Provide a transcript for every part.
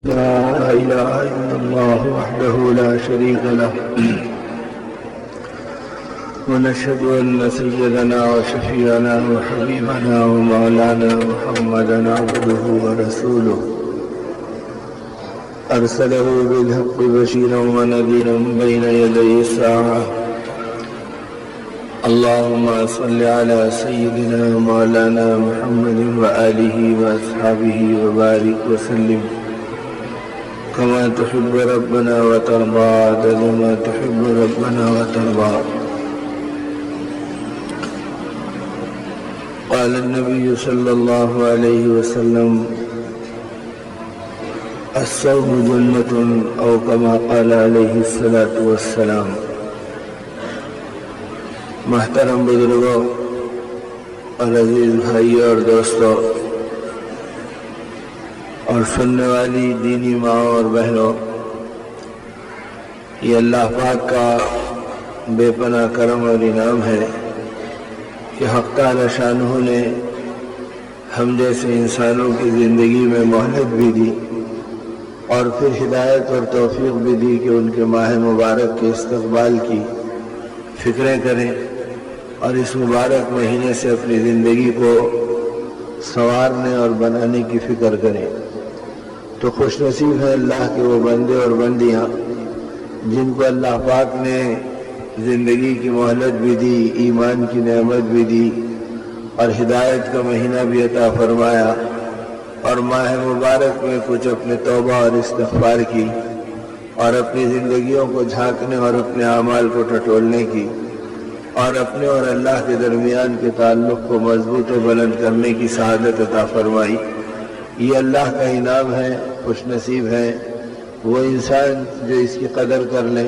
لا إله إلا الله وحده لا شريك له ونشهد أن سيدنا وشفيعنا وحبيبنا ومولانا محمدا عبده ورسوله أرسله بالحق بشيرا ونذيرا بين يدي الساعة. اللهم صل على سيدنا مولانا محمد وآله وأصحابه وبارك وسلم كما تحب ربنا وترضى عدد ما تحب ربنا وترضى. قال النبي صلى الله عليه وسلم: الصوم جنة، أو كما قال عليه الصلاة والسلام. محترم بزرگوں اور عزیز بھائیوں اور دوستوں اور سننے والی دینی ماں اور بہنوں، یہ اللہ پاک کا بے پناہ کرم اور انعام ہے کہ حق تعالی شانہ نے ہم جیسے انسانوں کی زندگی میں مہلت بھی دی اور پھر ہدایت اور توفیق بھی دی کہ ان کے ماہ مبارک کے استقبال کی فکریں کریں اور اس مبارک مہینے سے اپنی زندگی کو سنوارنے اور بنانے کی فکر کریں. تو خوش نصیب ہے اللہ کے وہ بندے اور بندیاں جن کو اللہ پاک نے زندگی کی مہلت بھی دی، ایمان کی نعمت بھی دی اور ہدایت کا مہینہ بھی عطا فرمایا، اور ماہ مبارک میں کچھ اپنے توبہ اور استغفار کی اور اپنی زندگیوں کو جھانکنے اور اپنے اعمال کو ٹٹولنے کی اور اپنے اور اللہ کے درمیان کے تعلق کو مضبوط و بلند کرنے کی سعادت عطا فرمائی. یہ اللہ کا انعام ہے. خوش نصیب ہے وہ انسان جو اس کی قدر کر لے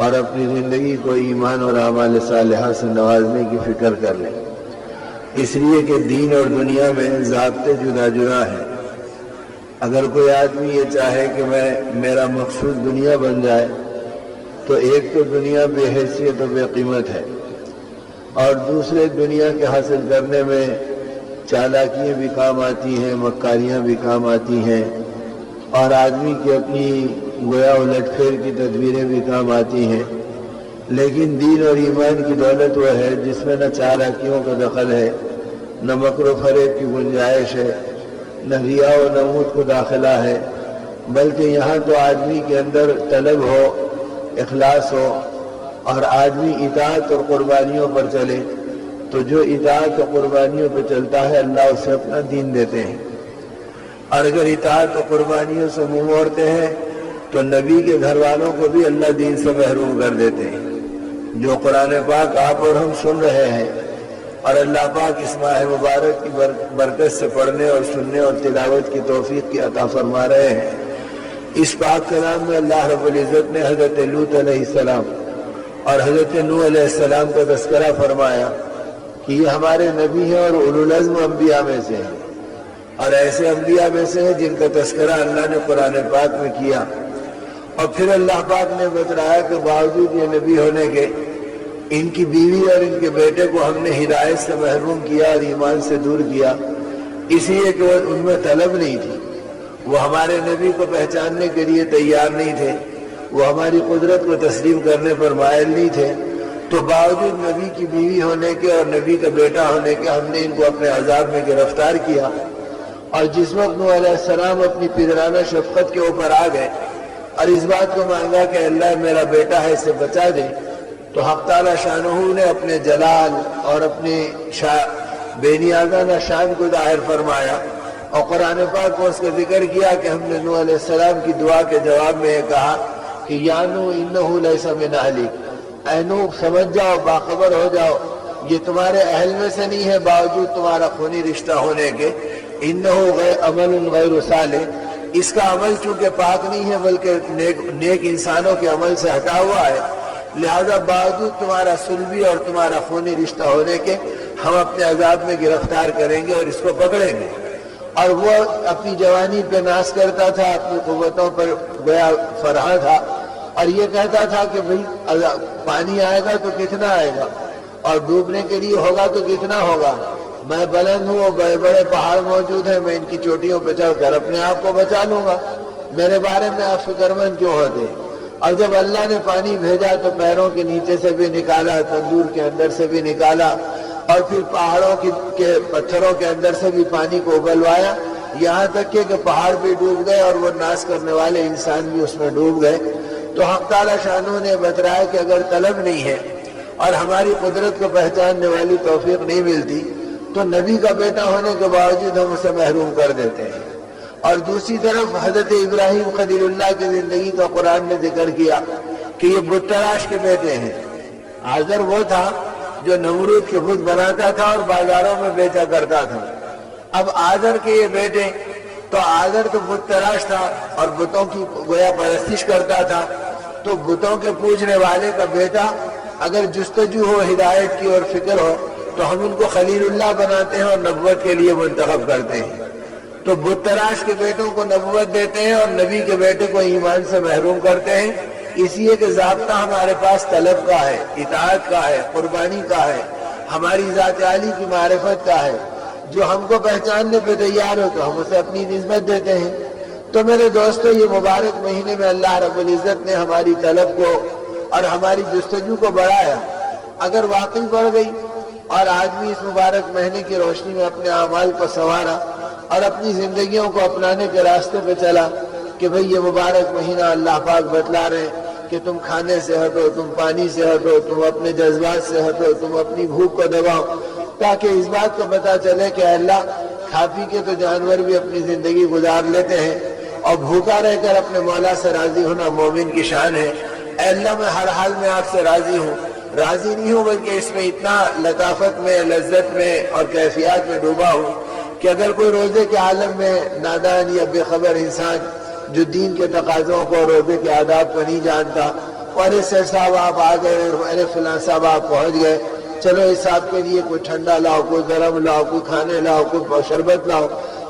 اور اپنی زندگی کو ایمان اور اعمال صالحہ سے نوازنے کی فکر کر لے، اس لیے کہ دین اور دنیا میں ضابطے جدا جدا ہیں. اگر کوئی آدمی یہ چاہے کہ میرا مقصود دنیا بن جائے تو ایک تو دنیا بے حیثیت و بے قیمت ہے، اور دوسرے دنیا کے حاصل کرنے میں چالاکیاں بھی کام آتی ہیں، مکاریاں بھی کام آتی ہیں، اور آدمی کی اپنی گویا الٹ پھیر کی تدبیریں بھی کام آتی ہیں. لیکن دین اور ایمان کی دولت وہ ہے جس میں نہ چالاکیوں کا دخل ہے، نہ مکر و فریب کی گنجائش ہے، نہ ریا و نمود کو داخلہ ہے، بلکہ یہاں تو آدمی کے اندر طلب ہو، اخلاص ہو، اور آدمی اطاعت اور قربانیوں پر چلے. تو جو اطاعت اور قربانیوں پہ چلتا ہے اللہ اسے اپنا دین دیتے ہیں، اور اگر اطاعت اور قربانیوں سے منہ موڑتے ہیں تو نبی کے گھر والوں کو بھی اللہ دین سے محروم کر دیتے ہیں. جو قرآن پاک آپ اور ہم سن رہے ہیں اور اللہ پاک اس ماہ مبارک کی برکت سے پڑھنے اور سننے اور تلاوت کی توفیق کی عطا فرما رہے ہیں، اس پاک کلام میں اللہ رب العزت نے حضرت لوط علیہ السلام اور حضرت نوح علیہ السلام کا تذکرہ فرمایا کہ یہ ہمارے نبی ہیں اور اولو العزم انبیاء میں سے ہیں، اور ایسے انبیاء میں سے ہیں جن کا تذکرہ اللہ نے قرآن پاک میں کیا. اور پھر اللہ پاک نے بتلایا کہ باوجود یہ نبی ہونے کے ان کی بیوی اور ان کے بیٹے کو ہم نے ہدایت سے محروم کیا اور ایمان سے دور کیا، اس لیے کہ وہ ان میں طلب نہیں تھی، وہ ہمارے نبی کو پہچاننے کے لیے تیار نہیں تھے، وہ ہماری قدرت کو تسلیم کرنے پر مائل نہیں تھے. تو باوجود نبی کی بیوی ہونے کے اور نبی کا بیٹا ہونے کے ہم نے ان کو اپنے عذاب میں گرفتار کیا. اور جس وقت نوح علیہ السلام اپنی پدرانہ شفقت کے اوپر آ گئے اور اس بات کو مانگا کہ اللہ میرا بیٹا ہے اسے بچا دے، تو حق تعالی شانہ نے اپنے جلال اور اپنی بے نیازانہ شان کو ظاہر فرمایا اور قرآن پاک کو اس کا ذکر کیا کہ ہم نے نوح علیہ السلام کی دعا کے جواب میں یہ کہا کہ یا نوح انہ لیس من اہلک، اے نوح سمجھ جاؤ، باخبر ہو جاؤ، یہ تمہارے اہل میں سے نہیں ہے باوجود تمہارا خونی رشتہ ہونے کے. انہ عمل غیر صالح، اس کا عمل چونکہ پاک نہیں ہے بلکہ نیک انسانوں کے عمل سے ہٹا ہوا ہے، لہذا باوجود تمہارا صلبی اور تمہارا خونی رشتہ ہونے کے ہم اپنے عذاب میں گرفتار کریں گے اور اس کو پکڑیں گے. اور وہ اپنی جوانی پہ ناز کرتا تھا، اپنی قوتوں پر گویا فرحاں تھا، اور یہ کہتا تھا کہ بھئی پانی آئے گا تو کتنا آئے گا اور ڈوبنے کے لیے ہوگا تو کتنا ہوگا، میں بلند ہوں اور بڑے بڑے پہاڑ موجود ہیں، میں ان کی چوٹیوں پہ چڑھ کر اپنے آپ کو بچا لوں گا. میرے بارے میں آپ فکر مند کیوں ہوتے؟ اور جب اللہ نے پانی بھیجا تو پیروں کے نیچے سے بھی نکالا، تندور کے اندر سے بھی نکالا، اور پھر پہاڑوں کے پتھروں کے اندر سے بھی پانی کو ابلوایا، یہاں تک کہ پہاڑ بھی ڈوب گئے اور وہ ناس کرنے والے انسان بھی اس میں ڈوب گئے۔ تو حق تعالیٰ شانہ نے بتلایا کہ اگر طلب نہیں ہے اور ہماری قدرت کو پہچاننے والی توفیق نہیں ملتی تو نبی کا بیٹا ہونے کے باوجود ہم اسے محروم کر دیتے ہیں۔ اور دوسری طرف حضرت ابراہیم خلیل اللہ کی زندگی کا قرآن نے ذکر کیا کہ یہ بت تراش کے بیٹے ہیں۔ آزر وہ تھا جو نمرود کے بت بناتا تھا اور بازاروں میں بیچا کرتا تھا۔ اب آزر کے یہ بیٹے، تو آزر تو بت تراش تھا اور بتوں کی گویا پرستش کرتا تھا، تو بتوں کے پوجنے والے کا بیٹا اگر جستجو ہو ہدایت کی اور فکر ہو تو ہم ان کو خلیل اللہ بناتے ہیں اور نبوت کے لیے منتخب کرتے ہیں۔ تو بت تراش کے بیٹوں کو نبوت دیتے ہیں اور نبی کے بیٹے کو ایمان سے محروم کرتے ہیں، اس لیے کہ ضابطہ ہمارے پاس طلب کا ہے، اطاعت کا ہے، قربانی کا ہے، ہماری ذات عالی کی معرفت کا ہے۔ جو ہم کو پہچاننے پہ تیار ہو تو ہم اسے اپنی نسبت دیتے ہیں۔ تو میرے دوستو، یہ مبارک مہینے میں اللہ رب العزت نے ہماری طلب کو اور ہماری جستجو کو بڑھایا۔ اگر واقعی بڑھ گئی اور آدمی اس مبارک مہینے کی روشنی میں اپنے اعمال کو سنوارا اور اپنی زندگیوں کو اپنانے کے راستے پہ چلا کہ بھئی یہ مبارک مہینہ اللہ پاک بتلا رہے ہیں کہ تم کھانے سے ہٹو، تم پانی سے ہٹو، تم اپنے جذبات سے ہٹو، تم اپنی بھوک کو دباؤ، تاکہ اس بات کو پتا چلے کہ اللہ کھا پی کے تو جانور بھی اپنی زندگی گزار لیتے ہیں اور بھوکا رہ کر اپنے مولا سے راضی ہونا مومن کی شان ہے۔ اے اللہ، میں ہر حال میں آپ سے راضی ہوں، راضی نہیں ہوں بلکہ اس میں اتنا لطافت میں، لذت میں اور کیفیات میں ڈوبا ہوں کہ اگر کوئی روزے کے عالم میں نادان یا بے خبر انسان جو دین کے تقاضوں کو، روزے کے آداب کو نہیں جانتا، ارے سر صاحب آپ آ گئے، ارے فلاں صاحب آپ پہنچ گئے، چلو اس آپ کے لیے کوئی ٹھنڈا لاؤ، کوئی گرم لاؤ، کوئی کھانے لاؤ، کوئی شربت لاؤ،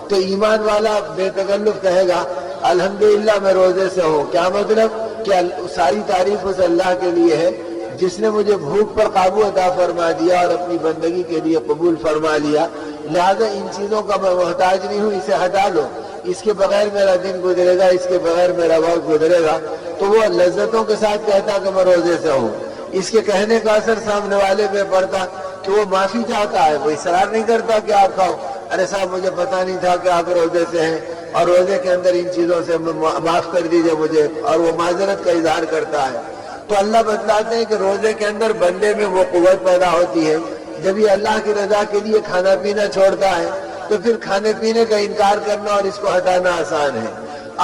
تو ایمان والا بے تکلف کہے گا الحمدللہ میں روزے سے ہوں۔ کیا مطلب؟ کہ ساری تعریف اس اللہ کے لیے ہے جس نے مجھے بھوک پر قابو عطا فرما دیا اور اپنی بندگی کے لیے قبول فرما لیا، لہذا ان چیزوں کا میں محتاج نہیں ہوں، اسے ہٹا لو، اس کے بغیر میرا دن گزرے گا، اس کے بغیر میرا وقت گزرے گا۔ تو وہ لذتوں کے ساتھ کہتا کہ میں روزے سے ہوں، اس کے کہنے کا اثر سامنے والے پہ پڑتا کہ وہ معافی چاہتا ہے، وہ اصرار نہیں کرتا کہ آپ کھاؤ، ارے صاحب مجھے پتا نہیں تھا کہ آپ روزے سے ہیں اور روزے کے اندر ان چیزوں سے معاف کر دیجئے مجھے، اور وہ معذرت کا اظہار کرتا ہے۔ تو اللہ بتلاتے ہیں کہ روزے کے اندر بندے میں وہ قوت پیدا ہوتی ہے جب یہ اللہ کی رضا کے لیے کھانا پینا چھوڑتا ہے تو پھر کھانے پینے کا انکار کرنا اور اس کو ہٹانا آسان ہے۔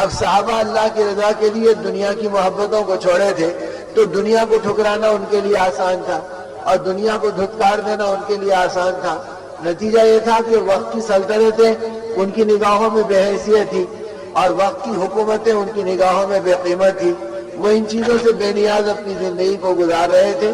اب صحابہ اللہ کی رضا کے لیے دنیا کی محبتوں کو چھوڑے تھے تو دنیا کو ٹھکرانا ان کے لیے آسان تھا اور دنیا کو دھتکار دینا ان کے لیے آسان تھا۔ نتیجہ یہ تھا کہ وقت کی سلطنتیں ان کی نگاہوں میں بے حیثیت تھی اور وقت کی حکومتیں ان کی نگاہوں میں بے قیمت تھی۔ وہ ان چیزوں سے بے نیاز اپنی زندگی کو گزار رہے تھے،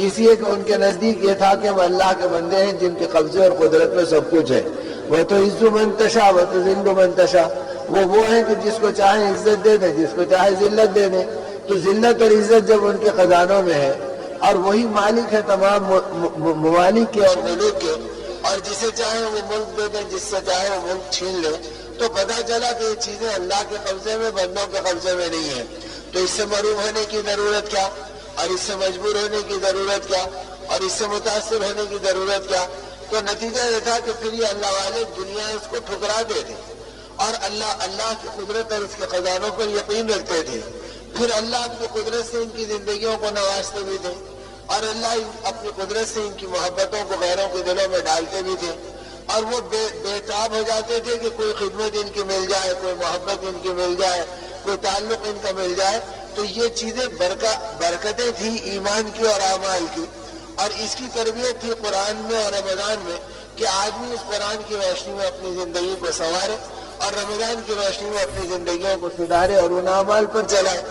اس لیے کہ ان کے نزدیک یہ تھا کہ ہم اللہ کے بندے ہیں جن کے قبضے اور قدرت میں سب کچھ ہے۔ وہ تو عز من تشاء و تذل من تشاء، وہ ہیں کہ جس کو چاہے عزت دے دیں، جس کو چاہے ذلت دے دیں۔ تو ذلت اور عزت جب ان کے خزانوں میں ہے اور وہی مالک ہے تمام ممالک کے اور ملوک کے، اور جسے چاہے وہ ملک دے دیں، جس سے چاہے وہ ملک چھین لے، تو پتہ چلا کہ یہ چیزیں اللہ کے قبضے میں، بندوں کے قبضے میں نہیں ہیں۔ تو اس سے محروم ہونے کی ضرورت کیا، اور اس سے مجبور ہونے کی ضرورت کیا، اور اس سے متاثر ہونے کی ضرورت کیا؟ تو نتیجہ یہ تھا کہ پھر یہ اللہ والے دنیا اس کو ٹھکرا دیتے اور اللہ کی قدرت اور اس کے خزانوں پر یقین رکھتے تھے۔ پھر اللہ اپنی قدرت سے ان کی زندگیوں کو نوازتے بھی تھے اور اللہ اپنی قدرت سے ان کی محبتوں کو غیروں کے دلوں میں ڈالتے بھی تھے، اور وہ بے تاب ہو جاتے تھے کہ کوئی خدمت ان کی مل جائے، کوئی محبت ان کی مل جائے، کوئی تعلق ان کا مل جائے۔ تو یہ چیزیں برکتیں تھیں ایمان کی اور اعمال کی، اور اس کی تربیت تھی قرآن میں اور رمضان میں کہ آدمی اس قرآن کی روشنی میں اپنی زندگی کو سنوارے اور رمضان کی روشنی میں اپنی زندگیوں کو سدھارے اور ان اعمال پر چلائے۔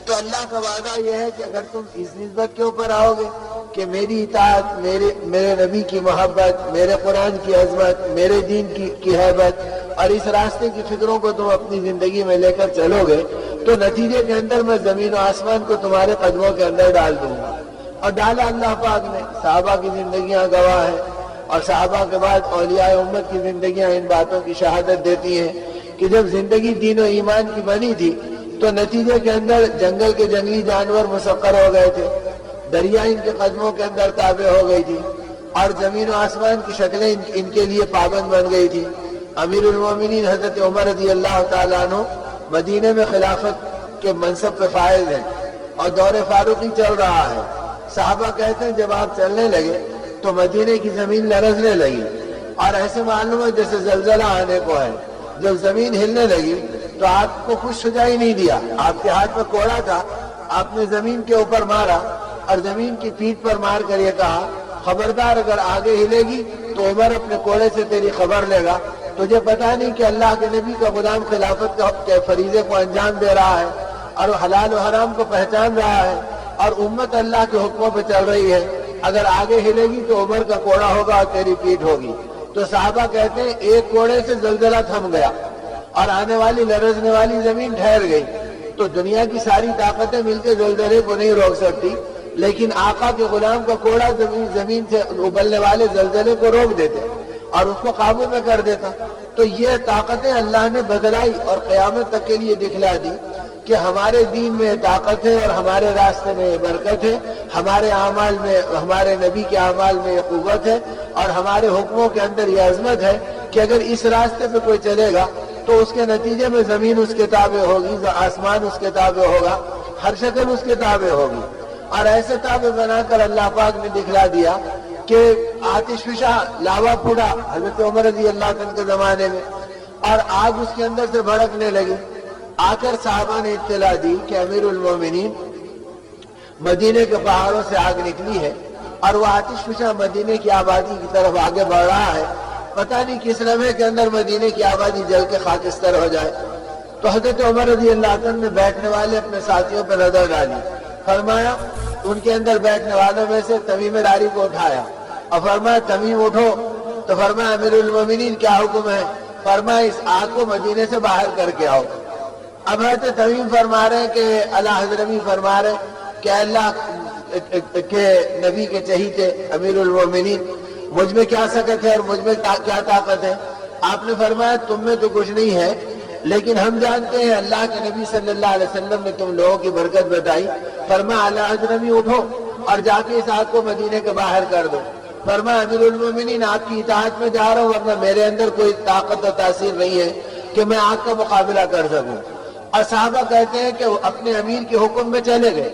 تو اللہ کا وعدہ یہ ہے کہ اگر تم اس نسبت کے اوپر آؤ گے کہ میری اطاعت، میرے نبی کی محبت، میرے قرآن کی عظمت، میرے دین کی حیبت اور اس راستے کی فکروں کو تم اپنی زندگی میں لے کر چلو گے، تو نتیجے کے اندر میں زمین و آسمان کو تمہارے قدموں کے اندر ڈال دوں گا۔ اور ڈالا اللہ پاک نے، صحابہ کی زندگیاں گواہ ہیں اور صحابہ کے بعد اولیاء امت کی زندگیاں ان باتوں کی شہادت دیتی ہیں کہ جب زندگی دین و ایمان کی بنی تھی تو نتیجے کے اندر جنگل کے جنگلی جانور مسخر ہو گئے تھے، دریا ان کے قدموں کے اندر تابع ہو گئی تھی، اور زمین و آسمان کی شکلیں ان کے لیے پابند بن گئی تھی۔ امیر المومنین حضرت عمر رضی اللہ تعالیٰ عنہ مدینے میں خلافت کے منصب پہ فائز ہیں اور دور فاروقی چل رہا ہے۔ صحابہ کہتے ہیں جب آپ چلنے لگے تو مدینے کی زمین لرزنے لگی اور ایسے معلوم ہے جیسے زلزلہ آنے کو ہے۔ جب زمین ہلنے لگی تو آپ کو کچھ سجائی نہیں دیا، آپ کے ہاتھ میں کوڑا تھا، آپ نے زمین کے اوپر مارا اور زمین کی پیٹھ پر مار کر یہ کہا خبردار اگر آگے ہلے گی تو عمر اپنے کوڑے سے تیری خبر لے گا۔ تجھے پتا نہیں کہ اللہ کے نبی کا غلام خلافت کے فریضے کو انجام دے رہا ہے اور حلال و حرام کو پہچان رہا ہے اور امت اللہ کے حکموں پہ چل رہی ہے، اگر آگے ہلے گی تو عمر کا کوڑا ہوگا اور تیری پیٹھ ہوگی۔ تو صحابہ کہتے ہیں ایک کوڑے سے زلزلہ تھم گیا اور آنے والی لرزنے والی زمین ٹھہر گئی۔ تو دنیا کی ساری طاقتیں مل کے زلزلے کو نہیں روک سکتی، لیکن آقا کے غلام کا کوڑا زمین سے ابلنے والے زلزلے کو روک دیتے اور اس کو قابو میں کر دیتا۔ تو یہ طاقتیں اللہ نے بدلائی اور قیامت تک کے لیے دکھلا دی کہ ہمارے دین میں طاقت ہے اور ہمارے راستے میں یہ برکت ہے، ہمارے اعمال میں، ہمارے نبی کے اعمال میں یہ قوت ہے اور ہمارے حکموں کے اندر یہ عظمت ہے کہ اگر اس راستے پہ کوئی چلے گا تو اس کے نتیجے میں زمین اس کے تابع ہوگی، آسمان اس کے تابع ہوگا، ہر شکل اس کے تابع ہوگی۔ اور ایسے تابع بنا کر اللہ پاک نے دکھلا دیا کہ آتش فشاں لاوا پھوٹا حضرت عمر رضی اللہ عنہ کے زمانے میں اور آگ اس کے اندر سے بھڑکنے لگی۔ آ کر صحابہ نے اطلاع دی کہ امیر المومنین مدینے کے پہاڑوں سے آگ نکلی ہے اور وہ آتش فشاں مدینے کی آبادی کی طرف آگے بڑھ رہا ہے، پتہ نہیں کس لمحے کے اندر مدینے کی آبادی جل کے خاکستر ہو جائے۔ تو حضرت عمر رضی اللہ عنہ نے بیٹھنے والے اپنے ساتھیوں پر نظر ڈالی، فرمایا ان کے اندر بیٹھنے والوں میں سے تمیم داری کو اٹھایا اور فرمایا تمیم اٹھو۔ تو فرمایا امیر المومنین کیا حکم ہے؟ فرمایا اس آگ کو مدینے سے باہر کر کے آؤ۔ اب حضرت تمیم فرما رہے ہیں کہ اللہ حضرمی فرما رہے ہیں کہ اللہ کے نبی کے چہیتے امیر المومنین مجھ میں کیا سکت ہے اور مجھ میں کیا طاقت ہے؟ آپ نے فرمایا تم میں تو کچھ نہیں ہے، لیکن ہم جانتے ہیں اللہ کے نبی صلی اللہ علیہ وسلم نے تم لوگوں کی برکت بتائی۔ فرمایا اللہ حضرمی اٹھو اور جا کے اس آگ کو مدینے کے باہر کر دو۔ فرمایا امیر المومنین آپ کی اطاعت میں جا رہا ہوں ورنہ میرے اندر کوئی طاقت اور تاثیر نہیں ہے کہ میں آگ کا مقابلہ کر سکوں۔ اور صحابہ کہتے ہیں کہ وہ اپنے امیر کے حکم میں چلے گئے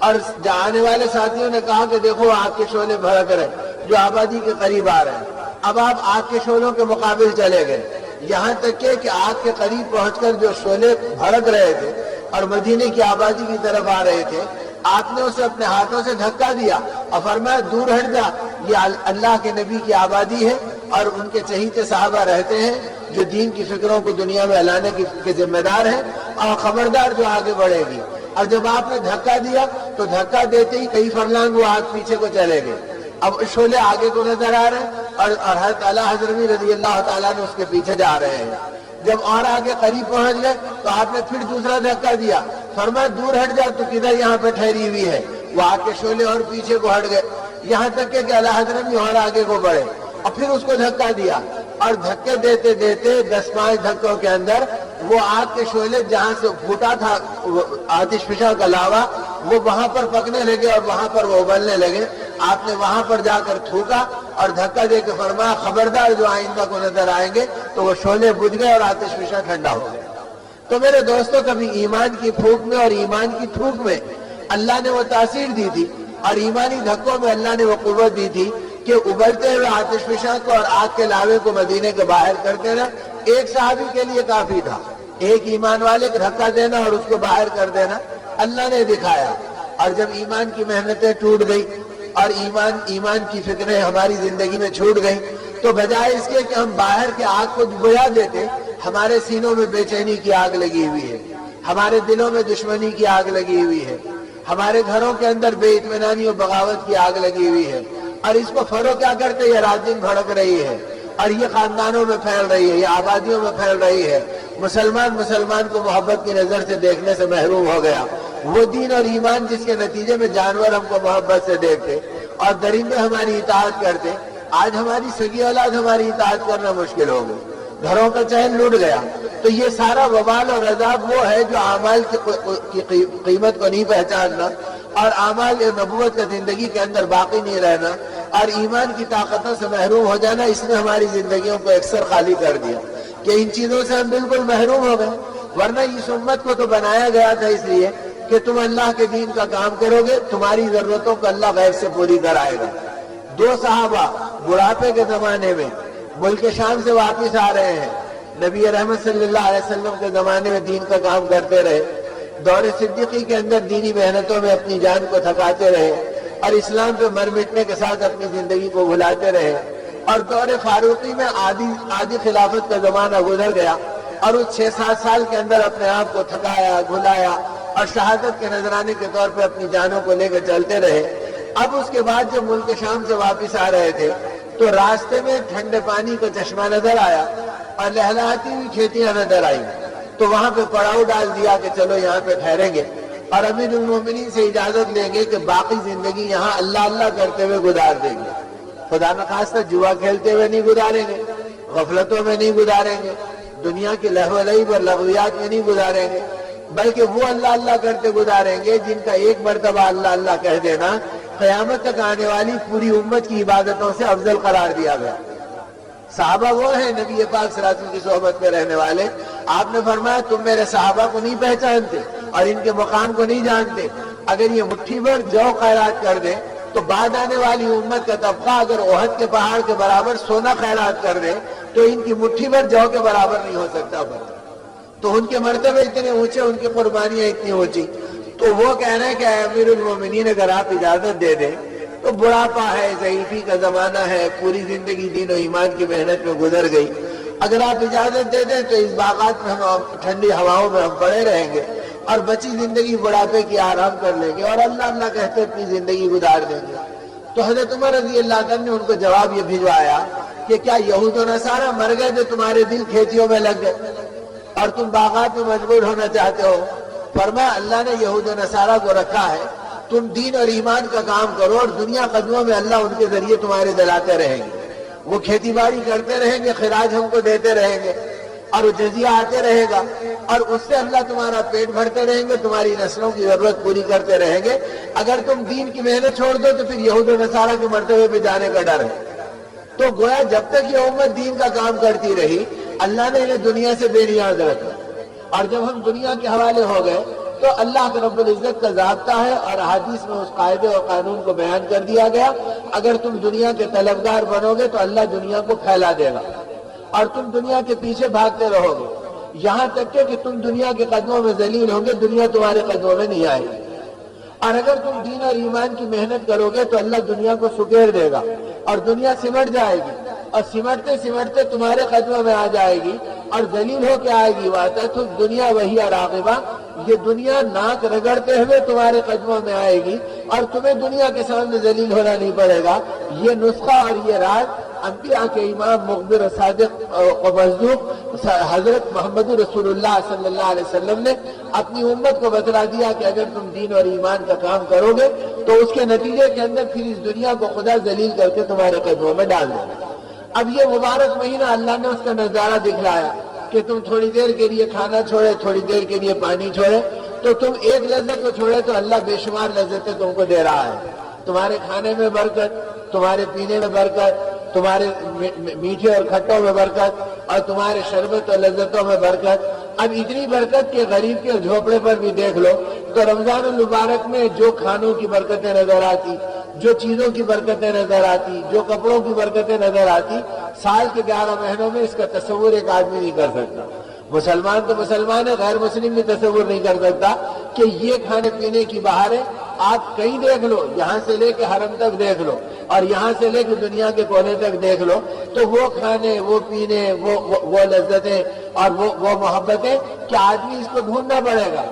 اور آنے والے ساتھیوں نے کہا کہ دیکھو آگ کے شعلے بھڑک رہے جو آبادی کے قریب آ رہے ہیں۔ اب آپ آگ کے شعلوں کے مقابل چلے گئے، یہاں تک کہ آگ کے قریب پہنچ کر جو شعلے بھڑک رہے تھے اور مدینے کی آبادی کی طرف آ رہے تھے، آپ نے اسے اپنے ہاتھوں سے دھکا دیا اور فرمایا دور ہٹ جا، یہ اللہ کے نبی کی آبادی ہے اور ان کے چہیتے صحابہ رہتے ہیں جو دین کی فکروں کو دنیا میں لانے کے ذمہ دار ہیں، اور خبردار جو آگے بڑھے گی۔ اور جب آپ نے دھکا دیا تو دھکا دیتے ہی کئی فرلانگ وہ آگ پیچھے کو چلے گئے۔ اب شعلے آگے کو نظر آ رہے ہیں اور حضرت اعلیٰ حضرمی رضی اللہ تعالیٰ نے اس کے پیچھے جا رہے ہیں۔ جب اور آگے قریب پہنچ گئے تو آپ نے پھر دوسرا دھکا دیا، فرمایا دور ہٹ جا، تو کدھر یہاں پہ ٹھہری ہوئی ہے؟ وہ آگ کے شعلے اور پیچھے کو ہٹ گئے، یہاں تک کہ اعلیٰ حضرمی اور آگے کو بڑھے اور پھر اس کو دھکا دیا اور دھکے دیتے دیتے 10-5 دھکوں کے اندر وہ آگ کے شعلے جہاں سے پھوٹا تھا آتش فشاں کا لاوا وہ وہاں پر پکنے لگے اور وہاں پر وہ ابلنے لگے۔ آپ نے وہاں پر جا کر تھوکا اور دھکا دے کے فرمایا خبردار جو آئندہ کو نظر آئیں گے تو وہ شعلے بجھ گئے اور آتش فشاں ٹھنڈا ہو گیا۔ تو میرے دوستوں کبھی ایمان کی پھونک میں اور ایمان کی تھوک میں اللہ نے وہ تاثیر دی تھی اور ایمانی دھکوں میں اللہ نے وہ قوت دی تھی کہ ابلتے ہوئے آتش فشاں کو اور آگ کے لاوے کو مدینے کے باہر کر دینا ایک صحابی کے لیے کافی تھا۔ ایک ایمان والے کو دھکا دینا اور اس کو باہر کر دینا اللہ نے دکھایا۔ اور جب ایمان کی محنتیں ٹوٹ گئی اور ایمان کی فکریں ہماری زندگی میں چھوٹ گئیں تو بجائے اس کے کہ ہم باہر کے آگ کو بجھا دیتے، ہمارے سینوں میں بے چینی کی آگ لگی ہوئی ہے، ہمارے دلوں میں دشمنی کی آگ لگی ہوئی ہے، ہمارے گھروں کے اندر بے اطمینانی اور بغاوت کی آگ لگی ہوئی ہے، اور اس کو فروغ کیا کرتے؟ یہ رات دن بھڑک رہی ہے اور یہ خاندانوں میں پھیل رہی ہے، یہ آبادیوں میں پھیل رہی ہے۔ مسلمان کو محبت کی نظر سے دیکھنے سے محروم ہو گیا۔ وہ دین اور ایمان جس کے نتیجے میں جانور ہم کو محبت سے دیکھتے اور درندے ہماری اطاعت کرتے، آج ہماری سگی اولاد ہماری اطاعت کرنا مشکل ہو گئی۔ گھروں کا چین لٹ گیا، تو یہ سارا وبال اور عذاب وہ ہے جو اعمال کی قیمت کو نہیں پہچاننا اور اعمال نبوت کا زندگی کے اندر باقی نہیں رہنا اور ایمان کی طاقتوں سے محروم ہو جانا، اس نے ہماری زندگیوں کو اکثر خالی کر دیا کہ ان چیزوں سے ہم بالکل محروم ہو گئے۔ ورنہ اس امت کو تو بنایا گیا تھا اس لیے کہ تم اللہ کے دین کا کام کرو گے، تمہاری ضرورتوں کو اللہ غیب سے پوری کرائے گا۔ دو صحابہ بڑھاپے کے زمانے میں ملک شام سے واپس آ رہے ہیں، نبی رحمت صلی اللہ علیہ وسلم کے زمانے میں دین کا کام کرتے رہے، دور صدیقی کے اندر دینی محنتوں میں اپنی جان کو تھکاتے رہے اور اسلام پہ مر مٹنے کے ساتھ اپنی زندگی کو بھلاتے رہے، اور دور فاروقی میں آدھی خلافت کا زمانہ گزر گیا اور اس 6-7 سال کے اندر اپنے آپ کو تھکایا بھلایا اور شہادت کے نذرانے کے طور پہ اپنی جانوں کو لے کر چلتے رہے۔ اب اس کے بعد جب ملک شام سے واپس آ رہے تھے تو راستے میں ٹھنڈے پانی کا چشمہ نظر آیا اور لہلاتی ہوئی کھیتیاں نظر آئیں، تو وہاں پہ پڑاؤ ڈال دیا کہ چلو یہاں پہ ٹھہریں گے اور امیر المومنین سے اجازت لیں گے کہ باقی زندگی یہاں اللہ اللہ کرتے ہوئے گزار دیں گے، خدا نخواستہ جوا کھیلتے ہوئے نہیں گزاریں گے، غفلتوں میں نہیں گزاریں گے، دنیا کی لہو و لعب اور لغویات میں نہیں گزاریں گے، بلکہ وہ اللہ اللہ کرتے گزاریں گے جن کا ایک مرتبہ اللہ اللہ کہہ دینا قیامت تک آنے والی پوری امت کی عبادتوں سے افضل قرار دیا گیا۔ صحابہ وہ ہیں نبی پاک صلی اللہ علیہ وسلم کی صحبت میں رہنے والے، آپ نے فرمایا تم میرے صحابہ کو نہیں پہچانتے اور ان کے مقام کو نہیں جانتے، اگر یہ مٹھی بھر جو خیرات کر دیں تو بعد آنے والی امت کا طبقہ اگر احد کے پہاڑ کے برابر سونا خیرات کر دے تو ان کی مٹھی بھر جو کے برابر نہیں ہو سکتا۔ تو ان کے مرتبے اتنے اونچے، ان کی قربانیاں اتنی اونچی، تو وہ کہہ رہے ہیں کہ اے امیر المومنین اگر آپ اجازت دے دیں تو بڑھاپا ہے، ضعیفی کا زمانہ ہے، پوری زندگی دین و ایمان کی محنت میں گزر گئی، اگر آپ اجازت دے دیں تو اس باغات میں ہم ٹھنڈی ہواؤں میں ہم پڑے رہیں گے اور بچی زندگی بڑھاپے کی آرام کر لیں گے اور اللہ اللہ کہتے اپنی زندگی گزار دیں گے۔ تو حضرت عمر رضی اللہ عنہ نے ان کو جواب یہ بھجوایا کہ کیا یہود و نصارہ مر گئے جو تمہارے دل کھیتیوں میں لگ گئے اور تم باغات میں مجبور ہونا چاہتے ہو؟ فرمایا اللہ نے یہود و نصارہ کو رکھا ہے، تم دین اور ایمان کا کام کرو اور دنیا قدموں میں اللہ ان کے ذریعے تمہارے دلاتے رہیں گے، وہ کھیتی باڑی کرتے رہیں گے، خراج ہم کو دیتے رہیں گے اور وہ جزیہ آتے رہے گا اور اس سے اللہ تمہارا پیٹ بھرتے رہیں گے، تمہاری نسلوں کی ضرورت پوری کرتے رہیں گے۔ اگر تم دین کی محنت چھوڑ دو تو پھر یہود و نصارہ کے مرتبے پہ جانے کا ڈر ہے۔ تو گویا جب تک یہ امت دین کا کام کرتی رہی اللہ نے انہیں دنیا سے بے نیاز رکھا، اور جب ہم دنیا کے حوالے ہو گئے تو اللہ کے رب العزت کا ضابطہ ہے اور حدیث میں اس قاعدے اور قانون کو بیان کر دیا گیا، اگر تم دنیا کے طلبگار بنو گے تو اللہ دنیا کو پھیلا دے گا اور تم دنیا کے پیچھے بھاگتے رہو گے یہاں تک کہ تم دنیا کے قدموں میں ذلیل ہوں گے، دنیا تمہارے قدموں میں نہیں آئے گی، اور اگر تم دین اور ایمان کی محنت کرو گے تو اللہ دنیا کو سکیر دے گا اور دنیا سمٹ جائے گی اور سمٹتے سمٹتے تمہارے قدموں میں آ جائے گی اور ذلیل ہو کے آئے گی۔ وَأَتَتْهُ الدُّنْيَا وَهِيَ رَاغِبَةٌ، یہ دنیا ناک رگڑتے ہوئے تمہارے قدموں میں آئے گی اور تمہیں دنیا کے سامنے ذلیل ہونا نہیں پڑے گا۔ یہ نسخہ اور یہ راز انبیاء کے امام مخبر صادق و مصدوق حضرت محمد رسول اللہ صلی اللہ علیہ وسلم نے اپنی امت کو بتلا دیا کہ اگر تم دین اور ایمان کا کام کرو گے تو اس کے نتیجے کے اندر پھر اس دنیا کو خدا ذلیل کر کے تمہارے قدموں میں ڈال دے گا۔ اب یہ مبارک مہینہ اللہ نے اس کا نظارہ دکھلایا کہ تم تھوڑی دیر کے لیے کھانا چھوڑے، تھوڑی دیر کے لیے پانی چھوڑے، تو تم ایک لذت کو چھوڑے تو اللہ بے شمار لذتیں تم کو دے رہا ہے، تمہارے کھانے میں برکت، تمہارے پینے میں برکت، تمہارے میٹھے اور کھٹوں میں برکت اور تمہارے شربت اور لذتوں میں برکت۔ اب اتنی برکت کہ غریب کے جھوپڑے پر بھی دیکھ لو تو رمضان المبارک میں جو کھانوں کی برکتیں نظر آتی، جو چیزوں کی برکتیں نظر آتی، جو کپڑوں کی برکتیں نظر آتی، سال کے 11 مہینوں میں اس کا تصور ایک آدمی نہیں کر سکتا۔ مسلمان تو مسلمان ہے، غیر مسلم بھی تصور نہیں کر سکتا کہ یہ کھانے پینے کی بہاریں آپ کہیں دیکھ لو، یہاں سے لے کے حرم تک دیکھ لو اور یہاں سے لے کے دنیا کے کونے تک دیکھ لو، تو وہ کھانے، وہ پینے، وہ لذتیں اور وہ محبتیں کہ آدمی اس کو ڈھونڈنا پڑے گا۔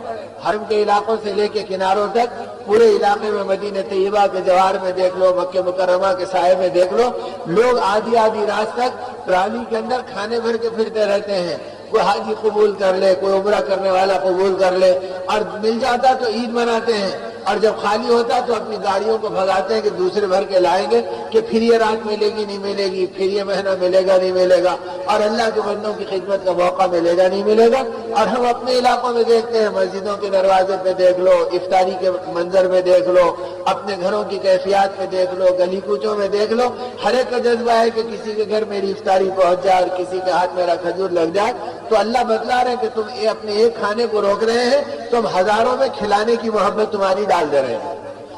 حرم کے علاقوں سے لے کے کناروں تک پورے علاقے میں مدینہ طیبہ کے جوار میں دیکھ لو، مکہ مکرمہ کے سائے میں دیکھ لو، لوگ آدھی رات تک ٹرالی کے اندر کھانے بھر کے پھرتے رہتے ہیں۔ کوئی حاجی قبول کر لے، کوئی عمرہ کرنے والا قبول کر لے، اور مل جاتا تو عید مناتے ہیں، اور جب خالی ہوتا تو اپنی گاڑیوں کو بھگاتے ہیں کہ دوسرے بھر کے لائیں گے کہ پھر یہ رات ملے گی نہیں ملے گی، پھر یہ مہینہ ملے گا نہیں ملے گا، اور اللہ کے بندوں کی خدمت کا موقع ملے گا نہیں ملے گا۔ اور ہم اپنے علاقوں میں دیکھتے ہیں، مسجدوں کے دروازے پہ دیکھ لو، افطاری کے منظر میں دیکھ لو، اپنے گھروں کی کیفیات میں دیکھ لو، گلی کوچوں میں دیکھ لو، ہر ایک کا جذبہ ہے کہ کسی کے گھر میری افطاری پہنچ جائے اور کسی کے ہاتھ میرا کھجور لگ جائے۔ تو اللہ بتلا رہے ہیں کہ تم اپنے ایک کھانے کو روک رہے ہیں، تم ہزاروں میں کھلانے کی محبت تمہاری ڈال دے رہے ہیں،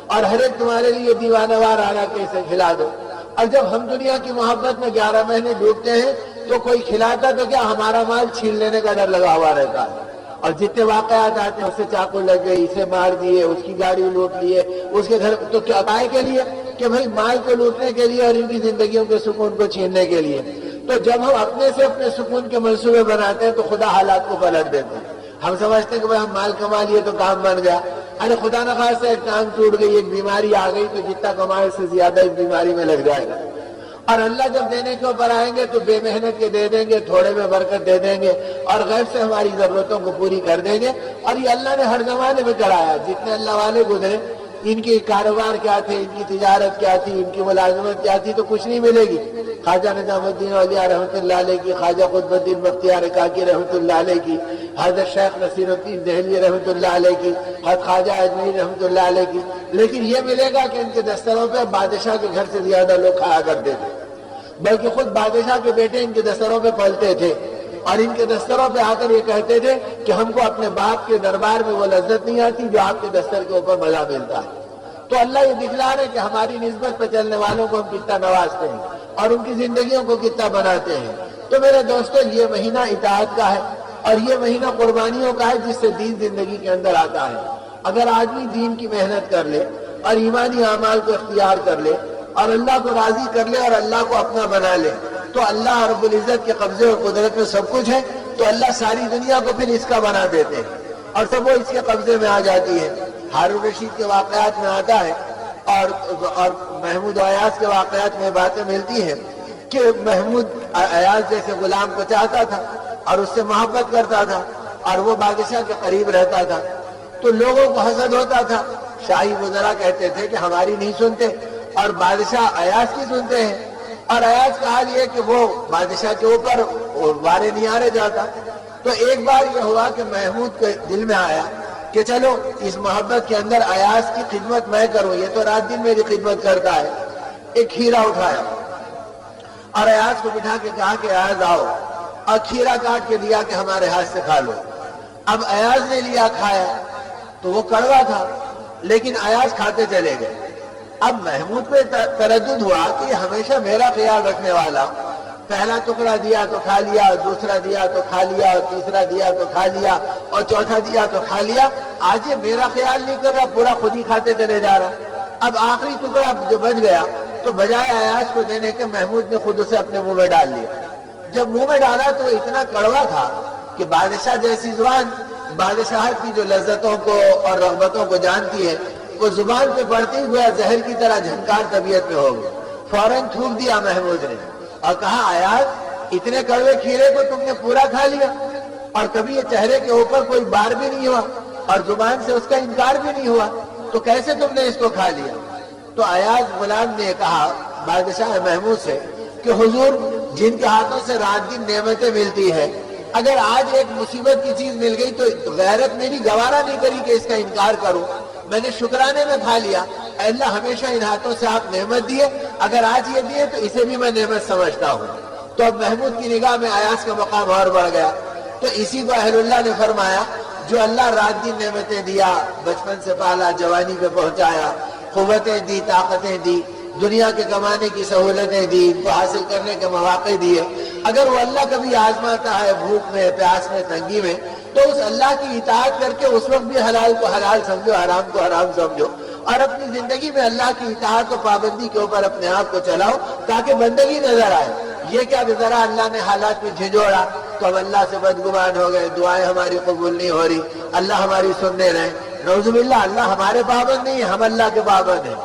اور ہر ایک تمہارے لیے دیوانہ وار آ رہا کہ اسے کھلا دو۔ اور جب ہم دنیا کی محبت میں 11 مہینے ڈوبتے ہیں تو کوئی کھلاتا تو کیا، ہمارا مال چھین لینے کا ڈر لگا ہوا رہتا ہے، اور جتنے واقعات آتے ہیں، اسے چاقو لگ گئی، اسے مار دیے، اس کی گاڑی لوٹ لیے، اس کے گھر، تو کیا کائے کے لیے کہ بھائی مال کو لوٹنے کے لیے اور ان کی زندگیوں کے سکون کو چھیننے کے لیے۔ تو جب ہم اپنے سے اپنے سکون کے منصوبے بناتے ہیں تو خدا حالات کو پلٹ دیتے ہیں۔ ہم سمجھتے ہیں کہ بھائی ہم مال کما لیے تو کام بن گیا، ارے خدا نخواستہ ایک ٹانگ ٹوٹ گئی، ایک بیماری آ گئی، تو جتنا کمائے اس سے زیادہ اس بیماری میں لگ جائے گا۔ اور اللہ جب دینے کے اوپر آئیں گے تو بے محنت کے دے دیں گے، تھوڑے میں برکت دے دیں گے، اور غیب سے ہماری ضرورتوں کو پوری کر دیں گے۔ اور یہ اللہ نے ہر زمانے میں کرایا، جتنے اللہ والے گزرے، ان کی کاروبار کیا تھے، ان کی تجارت کیا تھی، ان کی ملازمت کیا تھی، تو کچھ نہیں ملے گی۔ خواجہ نظام الدین اولیاء رحمۃ اللہ علیہ کی، خواجہ قطب الدین بختیار کاکی رحمۃ اللہ علیہ کی، حضرت شیخ نصیر الدین دہلوی رحمۃ اللہ علیہ کی، حضرت خواجہ اجمیر رحمۃ اللہ علیہ کی، لیکن یہ ملے گا کہ ان کے دستروں پہ بادشاہ کے گھر سے زیادہ لوگ کھایا کرتے تھے، بلکہ خود بادشاہ کے بیٹے ان کے دستروں پہ پلتے تھے، اور ان کے دستروں پہ آ کر یہ کہتے تھے کہ ہم کو اپنے باپ کے دربار میں وہ لذت نہیں آتی جو آپ کے دستر کے اوپر مزہ ملتا ہے۔ تو اللہ یہ دکھلا رہے کہ ہماری نسبت پہ چلنے والوں کو ہم کتنا نوازتے ہیں اور ان کی زندگیوں کو کتنا بناتے ہیں۔ تو میرے دوستو، یہ مہینہ اطاعت کا ہے، اور یہ مہینہ قربانیوں کا ہے، جس سے دین زندگی کے اندر آتا ہے۔ اگر آدمی دین کی محنت کر لے اور ایمانی اعمال کو اختیار کر لے اور اللہ کو راضی کر لے اور اللہ کو اپنا بنا لے، تو اللہ رب العزت کے قبضے اور قدرت میں سب کچھ ہے، تو اللہ ساری دنیا کو پھر اس کا بنا دیتے ہیں اور سب وہ اس کے قبضے میں آ جاتی ہے۔ ہارون رشید کے واقعات میں آتا ہے، اور محمود ایاز کے واقعات میں باتیں ملتی ہیں کہ محمود ایاز جیسے غلام کو چاہتا تھا اور اس سے محبت کرتا تھا، اور وہ بادشاہ کے قریب رہتا تھا، تو لوگوں کو حسد ہوتا تھا۔ شاہی وزراء کہتے تھے کہ ہماری نہیں سنتے، اور بادشاہ ایاز کی سنتے ہیں، اور ایاز کا حال یہ کہ وہ بادشاہ کے اوپر وارے نہیں آنے جاتا۔ تو ایک بار یہ ہوا کہ محمود کے دل میں آیا کہ چلو اس محبت کے اندر ایاز کی خدمت میں کروں، یہ تو رات دن میری خدمت کرتا ہے۔ ایک کھیرا اٹھایا اور ایاز کو بٹھا کے کہا کہ ایاز آؤ، اور کھیرا کاٹ کے دیا کہ ہمارے ہاتھ سے کھا لو۔ اب ایاز نے لیا، کھایا تو وہ کڑوا تھا، لیکن ایاز کھاتے چلے گئے۔ اب محمود پہ تردد ہوا کہ یہ ہمیشہ میرا خیال رکھنے والا، پہلا ٹکڑا دیا تو کھا لیا، دوسرا دیا تو کھا لیا، تیسرا دیا تو کھا لیا، اور چوتھا دیا تو کھا لیا، آج یہ میرا خیال نہیں کر رہا، پورا خود ہی کھاتے چلے جا رہا۔ اب آخری ٹکڑا جو بچ گیا تو بجائے ایاز کو دینے کے محمود نے خود اسے اپنے منہ میں ڈال لیا۔ جب منہ میں ڈالا تو اتنا کڑوا تھا کہ بادشاہ جیسی زبان بادشاہت کی جو لذتوں کو اور رغبتوں کو جانتی ہے، وہ زبان پہ پڑتی ہوئے زہر کی طرح جھنکار طبیعت میں ہو گئی۔ فوراً تھوک دیا محمود نے اور کہا ایاز، اتنے کڑوے کھیرے کو تم نے پورا کھا لیا، اور کبھی یہ چہرے کے اوپر کوئی بار بھی نہیں ہوا اور زبان سے اس کا انکار بھی نہیں ہوا، تو کیسے تم نے اس کو کھا لیا؟ تو ایاز غلام نے کہا بادشاہ محمود سے کہ حضور، جن کے ہاتھوں سے رات دن نعمتیں ملتی ہے، اگر آج ایک مصیبت کی چیز مل گئی تو غیرت میری گوارا نہیں کری کہ اس کا انکار کروں، میں نے شکرانے میں کھا لیا۔ اے اللہ، ہمیشہ ان ہاتھوں سے آپ نعمت دیے، اگر آج یہ دیے تو اسے بھی میں نعمت سمجھتا ہوں۔ تو اب محمود کی نگاہ میں ایاز کا مقام اور بڑھ گیا۔ تو اسی کو اہل اللہ نے فرمایا، جو اللہ رات دن نعمتیں دیا، بچپن سے پالا، جوانی پہ پہنچایا، قوتیں دی، طاقتیں دی، دنیا کے کمانے کی سہولتیں دی، ان کو حاصل کرنے کے مواقع دیے، اگر وہ اللہ کبھی آزماتا ہے بھوک میں، پیاس میں، تنگی میں، تو اس اللہ کی اطاعت کر کے اس وقت بھی حلال کو حلال سمجھو، حرام کو حرام سمجھو، اور اپنی زندگی میں اللہ کی اطاعت و پابندی کے اوپر اپنے آپ کو چلاؤ تاکہ بندگی نظر آئے۔ یہ کیا کہ ذرا اللہ نے حالات میں جھنجھوڑا تو اب اللہ سے بدگمان ہو گئے، دعائیں ہماری قبول نہیں ہو رہی، اللہ ہماری سننے رہے، نعوذ باللہ، اللہ ہمارے پابند نہیں، ہم اللہ کے پابند ہیں۔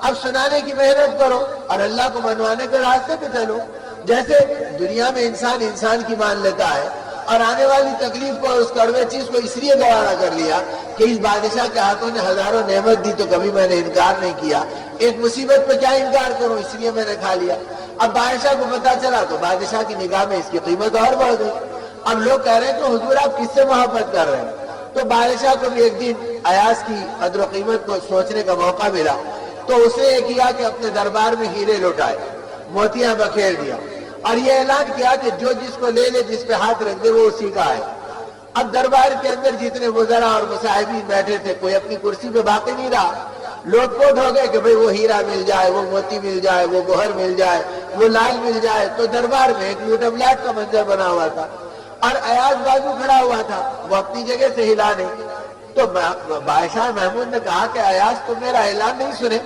اب سنانے کی محنت کرو اور اللہ کو منوانے کے راستے پہ چلو۔ جیسے دنیا میں انسان کی مان لیتا ہے، اور آنے والی تکلیف کو اور اس کڑوے چیز کو اس لیے گوارا کر لیا کہ اس بادشاہ کے ہاتھوں نے ہزاروں نعمت دی تو کبھی میں نے انکار نہیں کیا، ایک مصیبت پہ کیا انکار کروں، اس لیے میں نے کھا لیا۔ اب بادشاہ کو پتا چلا تو بادشاہ کی نگاہ میں اس کی قیمت اور بڑھ گئی۔ اب لوگ کہہ رہے ہیں کہ حضور آپ کس سے محبت کر رہے ہیں؟ تو بادشاہ کو بھی ایک دن ایاز کی قدر و قیمت کو سوچنے کا موقع ملا، تو اس نے یہ کیا کہ اپنے دربار میں ہیرے لوٹائے، موتیاں بکھیر دیا، اور یہ اعلان کیا کہ جو جس کو لے لے، جس پہ ہاتھ رکھ دے وہ اسی کا ہے۔ اب دربار کے اندر جتنے وزراء اور مصاحبین بیٹھے تھے کوئی اپنی کرسی پہ باقی نہیں رہا، لوٹ پوٹ ہو گئے کہ بھئی وہ ہیرا مل جائے، وہ موتی مل جائے، وہ گوہر مل جائے، وہ لال مل جائے۔ تو دربار میں ایک لوٹملاٹ کا منظر بنا ہوا تھا اور ایاز بازو کھڑا ہوا تھا، وہ اپنی جگہ سے ہلا نہیں۔ تو بادشاہ محمود نے کہا کہ ایاز تم میرا اعلان نہیں سنے؟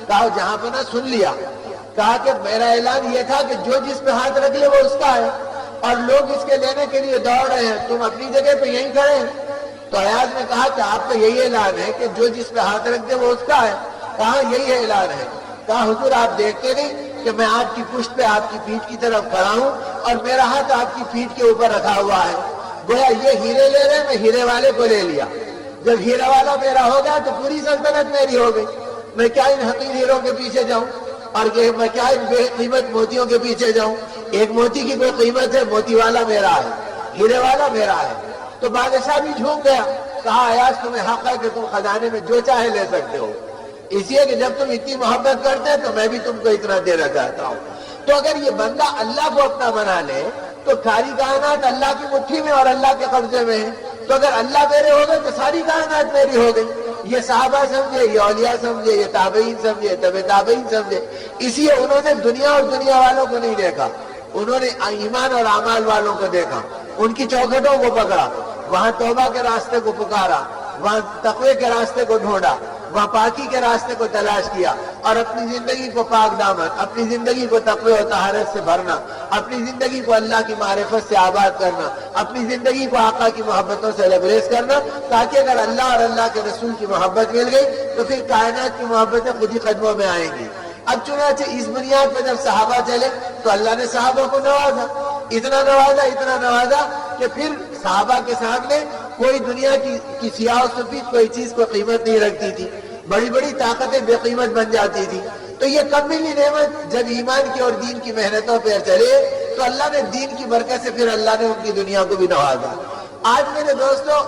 کہا جہاں پہ نہ سن لیا، کہا کہ میرا اعلان یہ تھا کہ جو جس پہ ہاتھ رکھ لے وہ اس کا ہے، اور لوگ اس کے لینے کے لیے دوڑ رہے ہیں، تم اپنی جگہ پہ یہیں کھڑے ہیں۔ تو ایاز نے کہا کہ آپ کا یہی اعلان ہے کہ جو جس پہ ہاتھ رکھ دے وہ اس کا ہے؟ کہا یہی اعلان ہے۔ کہا حضور آپ دیکھتے نہیں کہ میں آپ کی پشت پہ آپ کی پیٹھ کی طرف کھڑا ہوں اور میرا ہاتھ آپ کی پیٹھ کے اوپر رکھا ہوا ہے؟ گویا یہ ہیرے لے رہے، میں ہیرے والے کو لے لیا، جب ہیرا والا میرا ہو گیا تو پوری سلطنت میری ہو گئی۔ میں کیا ان حقیر ہیروں کے پیچھے جاؤں، اور میں کیا ان بے قیمت موتیوں کے پیچھے جاؤں؟ ایک موتی کی کوئی قیمت ہے، موتی والا میرا ہے، ہیرے والا میرا ہے۔ تو بادشاہ بھی جھوم گیا، کہا ایاز تمہیں حق ہے کہ تم خزانے میں جو چاہے لے سکتے ہو، اس لیے کہ جب تم اتنی محبت کرتے ہیں تو میں بھی تم کو اتنا دینا چاہتا ہوں۔ تو اگر یہ بندہ اللہ کو اپنا بنا لے تو ساری کائنات اللہ کی مٹھی میں اور اللہ کے قبضے میں ہے، تو اگر اللہ میرے ہو گئے تو ساری کائنات میری ہو گئی۔ یہ صحابہ سمجھے، یہ اولیاء سمجھے، یہ تابعین سمجھے، تبع تابعین سمجھے۔ اس لیے انہوں نے دنیا اور دنیا والوں کو نہیں دیکھا، انہوں نے ایمان اور اعمال والوں کو دیکھا، ان کی چوکھٹوں کو پکڑا، وہاں توبہ کے راستے کو پکارا، وہاں تقوی کے راستے کو ڈھونڈا، وہاں پاکی کے راستے کو تلاش کیا، اور اپنی زندگی کو پاک دامن، اپنی زندگی کو تقوی و طہارت سے بھرنا، اپنی زندگی کو اللہ کی معرفت سے آباد کرنا، اپنی زندگی کو آقا کی محبتوں سے لبریز کرنا، تاکہ اگر اللہ اور اللہ کے رسول کی محبت مل گئی تو پھر کائنات کی محبتیں خود ہی قدموں میں آئیں گی۔ اب چنانچہ اس بنیاد پہ جب صحابہ چلے تو اللہ نے صحابہ کو نوازا، اتنا نوازا کہ پھر صحابہ کے سامنے کوئی دنیا کی سیاہ و سفید کوئی چیز کو قیمت نہیں رکھتی تھی، بڑی بڑی طاقتیں بے قیمت بن جاتی تھی۔ تو یہ کب ملی نعمت؟ جب ایمان کی اور دین کی محنتوں پہ چلے تو اللہ نے دین کی برکت سے پھر اللہ نے ان کی دنیا کو بھی نوازا۔ آج میرے دوستو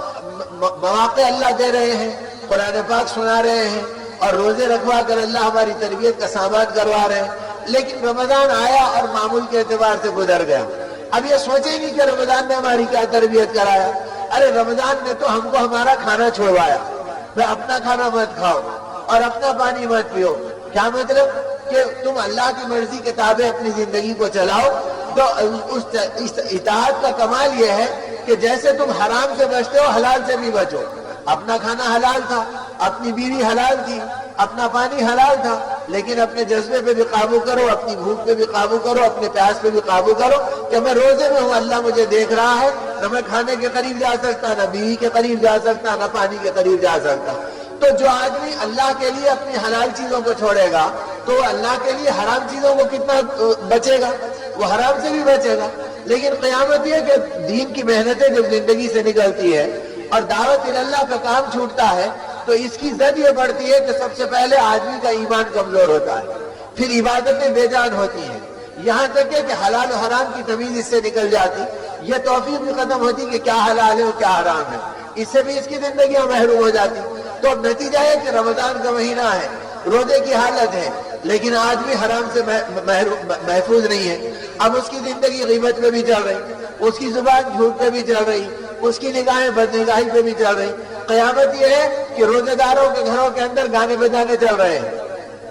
مواقع اللہ دے رہے ہیں، قرآن پاک سنا رہے ہیں، اور روزے رکھوا کر اللہ ہماری تربیت کا سامان کروا رہے ہیں، لیکن رمضان آیا اور معمول کے اعتبار سے گزر گیا۔ اب یہ سوچے ہی نہیں کہ رمضان نے ہماری کیا تربیت کرایا۔ ارے رمضان نے تو ہم کو ہمارا کھانا چھوڑوایا، میں اپنا کھانا مت کھاؤ اور اپنا پانی مت پیو۔ کیا مطلب؟ کہ تم اللہ کی مرضی کے تابع اپنی زندگی کو چلاؤ۔ تو اس اطاعت کا کمال یہ ہے کہ جیسے تم حرام سے بچتے ہو حلال سے بھی بچو۔ اپنا کھانا حلال تھا، اپنی بیوی حلال تھی، اپنا پانی حلال تھا، لیکن اپنے جذبے پہ بھی قابو کرو، اپنی بھوک پہ بھی قابو کرو، اپنے پیاس پہ بھی قابو کرو کہ میں روزے میں ہوں، اللہ مجھے دیکھ رہا ہے، نہ میں کھانے کے قریب جا سکتا، نہ بیوی کے قریب جا سکتا، نہ پانی کے قریب جا سکتا۔ تو جو آدمی اللہ کے لیے اپنی حلال چیزوں کو چھوڑے گا تو اللہ کے لیے حرام چیزوں کو کتنا بچے گا، وہ حرام سے بھی بچے گا۔ لیکن قیامت یہ کہ دین کی محنتیں جب زندگی سے نکلتی ہے اور دعوت اللہ کا کام چھوٹتا ہے تو اس کی زد یہ بڑھتی ہے کہ سب سے پہلے آدمی کا ایمان کمزور ہوتا ہے، پھر عبادتیں بے جان ہوتی ہیں، یہاں تک کہ حلال و حرام کی تمیز اس سے نکل جاتی، یہ توفیق بھی ختم ہوتی کہ کیا حلال ہے اور کیا حرام ہے، اس سے بھی اس کی زندگیاں محروم ہو جاتی۔ تو اب نتیجہ ہے کہ رمضان کا مہینہ ہے، روزے کی حالت ہے، لیکن آدمی حرام سے محفوظ نہیں ہے۔ اب اس کی زندگی غیبت پہ بھی چل رہی، اس کی زبان جھوٹ پہ بھی چل رہی، اس کی نگاہیں بدنگاہی پہ بھی چل رہی۔ قیامت یہ ہے کہ روزے داروں کے گھروں کے اندر گانے بجانے چل رہے ہیں۔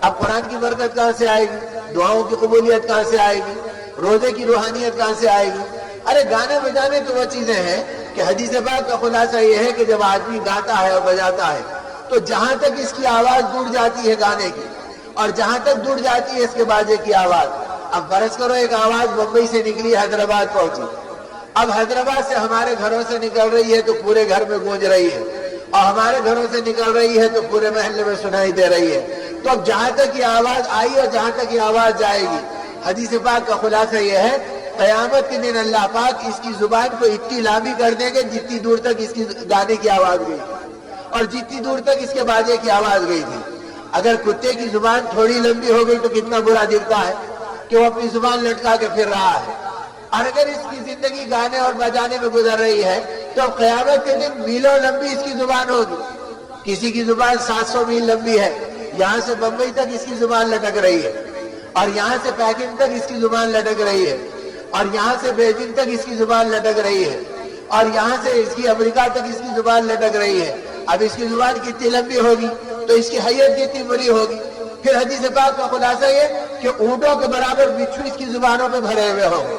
اب قرآن کی برکت کہاں سے آئے گی؟ دعاؤں کی قبولیت کہاں سے آئے گی؟ روزے کی روحانیت کہاں سے آئے گی؟ ارے گانے بجانے تو وہ چیزیں ہیں کہ حدیث پاک کا خلاصہ یہ ہے کہ جب آدمی گاتا ہے اور بجاتا ہے تو جہاں تک اس کی آواز دور جاتی ہے گانے کی، اور جہاں تک دور جاتی ہے اس کے باجے کی آواز۔ اب فرض کرو ایک آواز بمبئی سے نکلی حیدرآباد پہنچی، اب حیدرآباد سے ہمارے گھروں سے نکل رہی ہے تو پورے گھر میں گونج رہی ہے، اور ہمارے گھروں سے نکل رہی ہے تو پورے محلے میں سنائی دے رہی ہے۔ تو اب جہاں تک یہ آواز آئی اور جہاں تک یہ آواز جائے گی، حدیث پاک کا خلاصہ یہ ہے قیامت کے دن اللہ پاک اس کی زبان کو اتنی لمبی کر دیں گے جتنی دور تک اس کی گانے کی آواز گئی اور جتنی دور تک اس کے باجے کی آواز گئی تھی. اگر کتے کی زبان تھوڑی لمبی ہو گئی تو کتنا برا دکھتا ہے کہ وہ اپنی زبان لٹکا کے پھر رہا ہے. اور اگر اس کی زندگی گانے اور بجانے میں گزر رہی ہے تو اب قیامت کے دن میلوں لمبی اس کی زبان ہوگی. کسی کی زبان 700 میل لمبی ہے, یہاں سے بمبئی تک اس کی زبان لٹک رہی ہے, اور یہاں سے پیکنگ تک اس کی زبان لٹک رہی ہے, اور یہاں سے بیجنگ تک اس کی زبان لٹک رہی ہے, اور یہاں سے اس کی امریکہ تک اس کی زبان لٹک رہی ہے. اب اس کی زبان کتنی لمبی ہوگی تو اس کی حیت کتنی بری ہوگی. پھر حدیث پاک کا خلاصہ یہ کہ اونٹوں کے برابر بچھو اس کی زبانوں پہ بھرے ہوئے ہوں گے.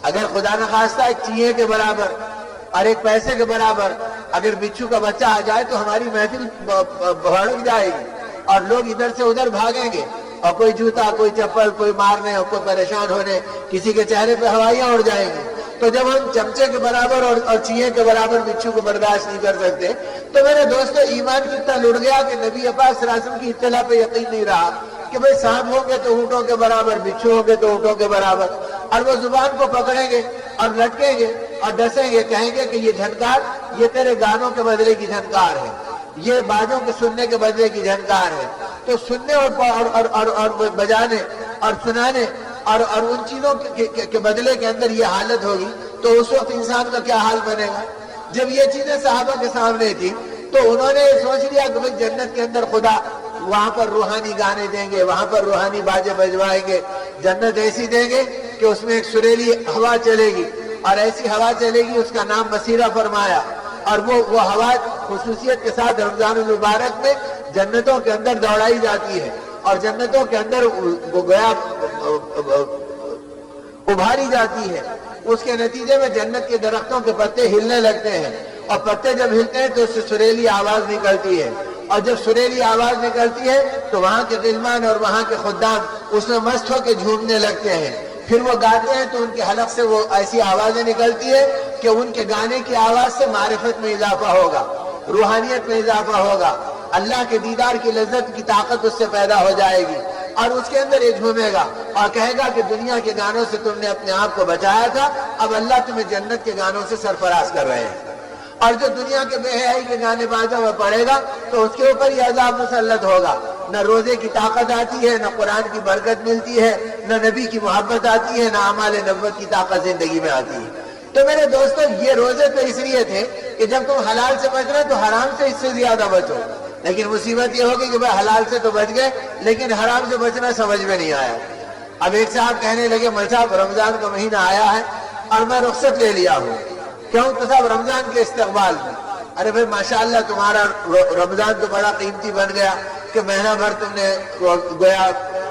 اگر خدا نخواستہ ایک چیے کے برابر اور ایک پیسے کے برابر اگر بچھو کا بچہ آ جائے تو ہماری محفل بھڑک جائے گی اور لوگ ادھر سے ادھر بھاگیں گے, اور کوئی جوتا, کوئی چپل, کوئی مارنے اور کوئی پریشان ہونے, کسی کے چہرے پہ ہوائیاں اڑ جائیں گی. تو جب ہم چمچے کے برابر اور چیے کے برابر بچھو کو برداشت نہیں کر سکتے تو میرے دوستو ایمان کتنا لٹ گیا کہ نبی پاک صلی اللہ علیہ وسلم کی اطلاع پہ یقین نہیں رہا کہ بھئی سانپ ہوں گے تو اونٹوں کے برابر, بچھو ہوں گے تو اونٹوں کے برابر, اور وہ زبان کو پکڑیں گے اور لٹکیں گے اور ڈسیں گے, کہیں گے کہ یہ جھنکار یہ تیرے گانوں کے بدلے کی جھنکار ہے, یہ باجوں کے سننے کے بدلے کی جھنکار ہے. تو سننے اور بجانے اور سنانے اور ان چیزوں کے بدلے کے اندر یہ حالت ہوگی تو اس وقت انسان کا کیا حال بنے گا. جب یہ چیزیں صحابہ کے سامنے تھی تو انہوں نے سوچ لیا کہ بھئی جنت کے اندر خدا وہاں پر روحانی گانے دیں گے, وہاں پر روحانی باجے بجوائیں گے, جنت ایسی دیں گے کہ اس میں ایک سریلی ہوا چلے گی, اور ایسی ہوا چلے گی اس کا نام مسیرہ فرمایا, اور وہ ہوا خصوصیت کے ساتھ رمضان المبارک میں جنتوں کے اندر دوڑائی جاتی ہے اور جنتوں کے اندر گویا ابھاری جاتی ہے. اس کے نتیجے میں جنت کے درختوں کے پتے ہلنے لگتے ہیں, اور پتے جب ہلتے ہیں تو اس سے سریلی آواز نکلتی ہے, اور جب سریلی آواز نکلتی ہے تو وہاں کے غلمان اور وہاں کے خدام اس میں مست ہو کے جھومنے لگتے ہیں. پھر وہ گاتے ہیں تو ان کے حلق سے وہ ایسی آوازیں نکلتی ہے کہ ان کے گانے کی آواز سے معرفت میں اضافہ ہوگا, روحانیت میں اضافہ ہوگا, اللہ کے دیدار کی لذت کی طاقت اس سے پیدا ہو جائے گی, اور اس کے اندر یہ جھومے گا اور کہے گا کہ دنیا کے گانوں سے تم نے اپنے آپ کو بچایا تھا, اب اللہ تمہیں جنت کے گانوں سے سرفراز کر رہے ہیں. اور جو دنیا کے بے حیائی کے گانے بازوں میں پڑے گا تو اس کے اوپر یہ عذاب مسلط ہوگا. نہ روزے کی طاقت آتی ہے, نہ قرآن کی برکت ملتی ہے, نہ نبی کی محبت آتی ہے, نہ اعمال نبوت کی طاقت زندگی میں آتی ہے. تو میرے دوستو یہ روزے تو اس لیے تھے کہ جب تم حلال سے بچ رہے تو حرام سے اس سے زیادہ بچو, لیکن مصیبت یہ ہوگی کہ بھائی حلال سے تو بچ گئے لیکن حرام سے بچنا سمجھ میں نہیں آیا. اب ایک صاحب کہنے لگے مول صاحب رمضان کا مہینہ آیا ہے اور میں رخصت لے لیا ہوں, کیوں؟ تو صاحب رمضان کے استقبال میں. ارے بھائی ماشاءاللہ تمہارا رمضان تو بڑا قیمتی بن گیا کہ مہینہ بھر تم نے گویا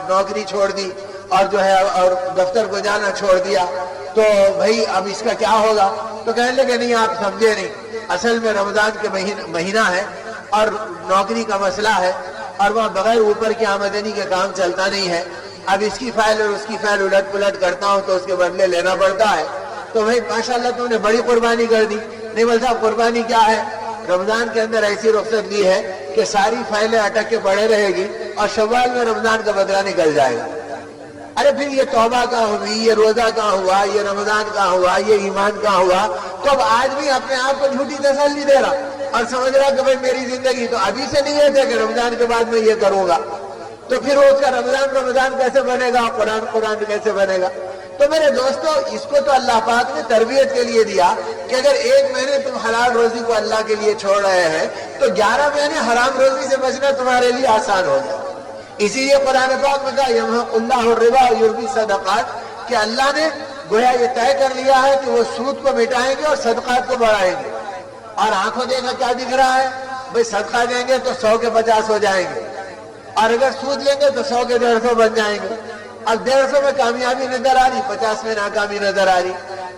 نوکری چھوڑ دی اور جو ہے اور دفتر کو جانا چھوڑ دیا, تو بھائی اب اس کا کیا ہوگا؟ تو کہنے لگے نہیں آپ سمجھے نہیں, اصل میں رمضان کے مہینہ ہے اور نوکری کا مسئلہ ہے اور وہاں بغیر اوپر کی آمدنی کے کام چلتا نہیں ہے. اب اس کی فائل اور اس کی فائل الٹ پلٹ کرتا ہوں تو اس کے بدلے لینا پڑتا ہے. تو بھائی ماشاءاللہ تم نے بڑی قربانی کر دی. نہیں بول صاحب قربانی کیا ہے؟ رمضان کے اندر ایسی رخصت لی ہے کہ ساری فائلیں اٹک کے پڑے رہے گی اور شوال میں رمضان کا بدلہ نکل جائے گا. ارے پھر یہ توبہ کہاں ہوئی, یہ روزہ کہاں ہوا, یہ رمضان کہاں ہوا, یہ ایمان کہاں ہوا؟ تو اب آدمی اپنے آپ کو جھوٹی تسلی دے رہا اور سمجھ رہا کہ بھائی میری زندگی تو ابھی سے نہیں ہے کہ رمضان کے بعد میں یہ کروں گا. تو پھر اس کا رمضان کیسے بنے گا, قرآن کیسے بنے گا؟ تو میرے دوستو اس کو تو اللہ پاک نے تربیت کے لیے دیا کہ اگر ایک مہینے تم حلال روزی کو اللہ کے لیے چھوڑ رہے ہیں تو 11 مہینے حرام روزی سے بچنا تمہارے لیے آسان ہو جائے. اسی لیے قرآن پاک میں کہا یمحق اللہ الربا ویربی الصدقات, کہ اللہ نے گویا یہ طے کر لیا ہے کہ وہ سود کو مٹائیں گے اور صدقات کو بڑھائیں گے. اور آنکھوں دیکھا کیا دکھ رہا ہے؟ بھئی صدقہ دیں گے تو 100 کے 50 ہو جائیں گے, اور اگر سود لیں گے تو 100 کے 150 بن جائیں گے. اب 150 میں کامیابی نظر آ رہی, 50 میں ناکامی نظر آ رہی.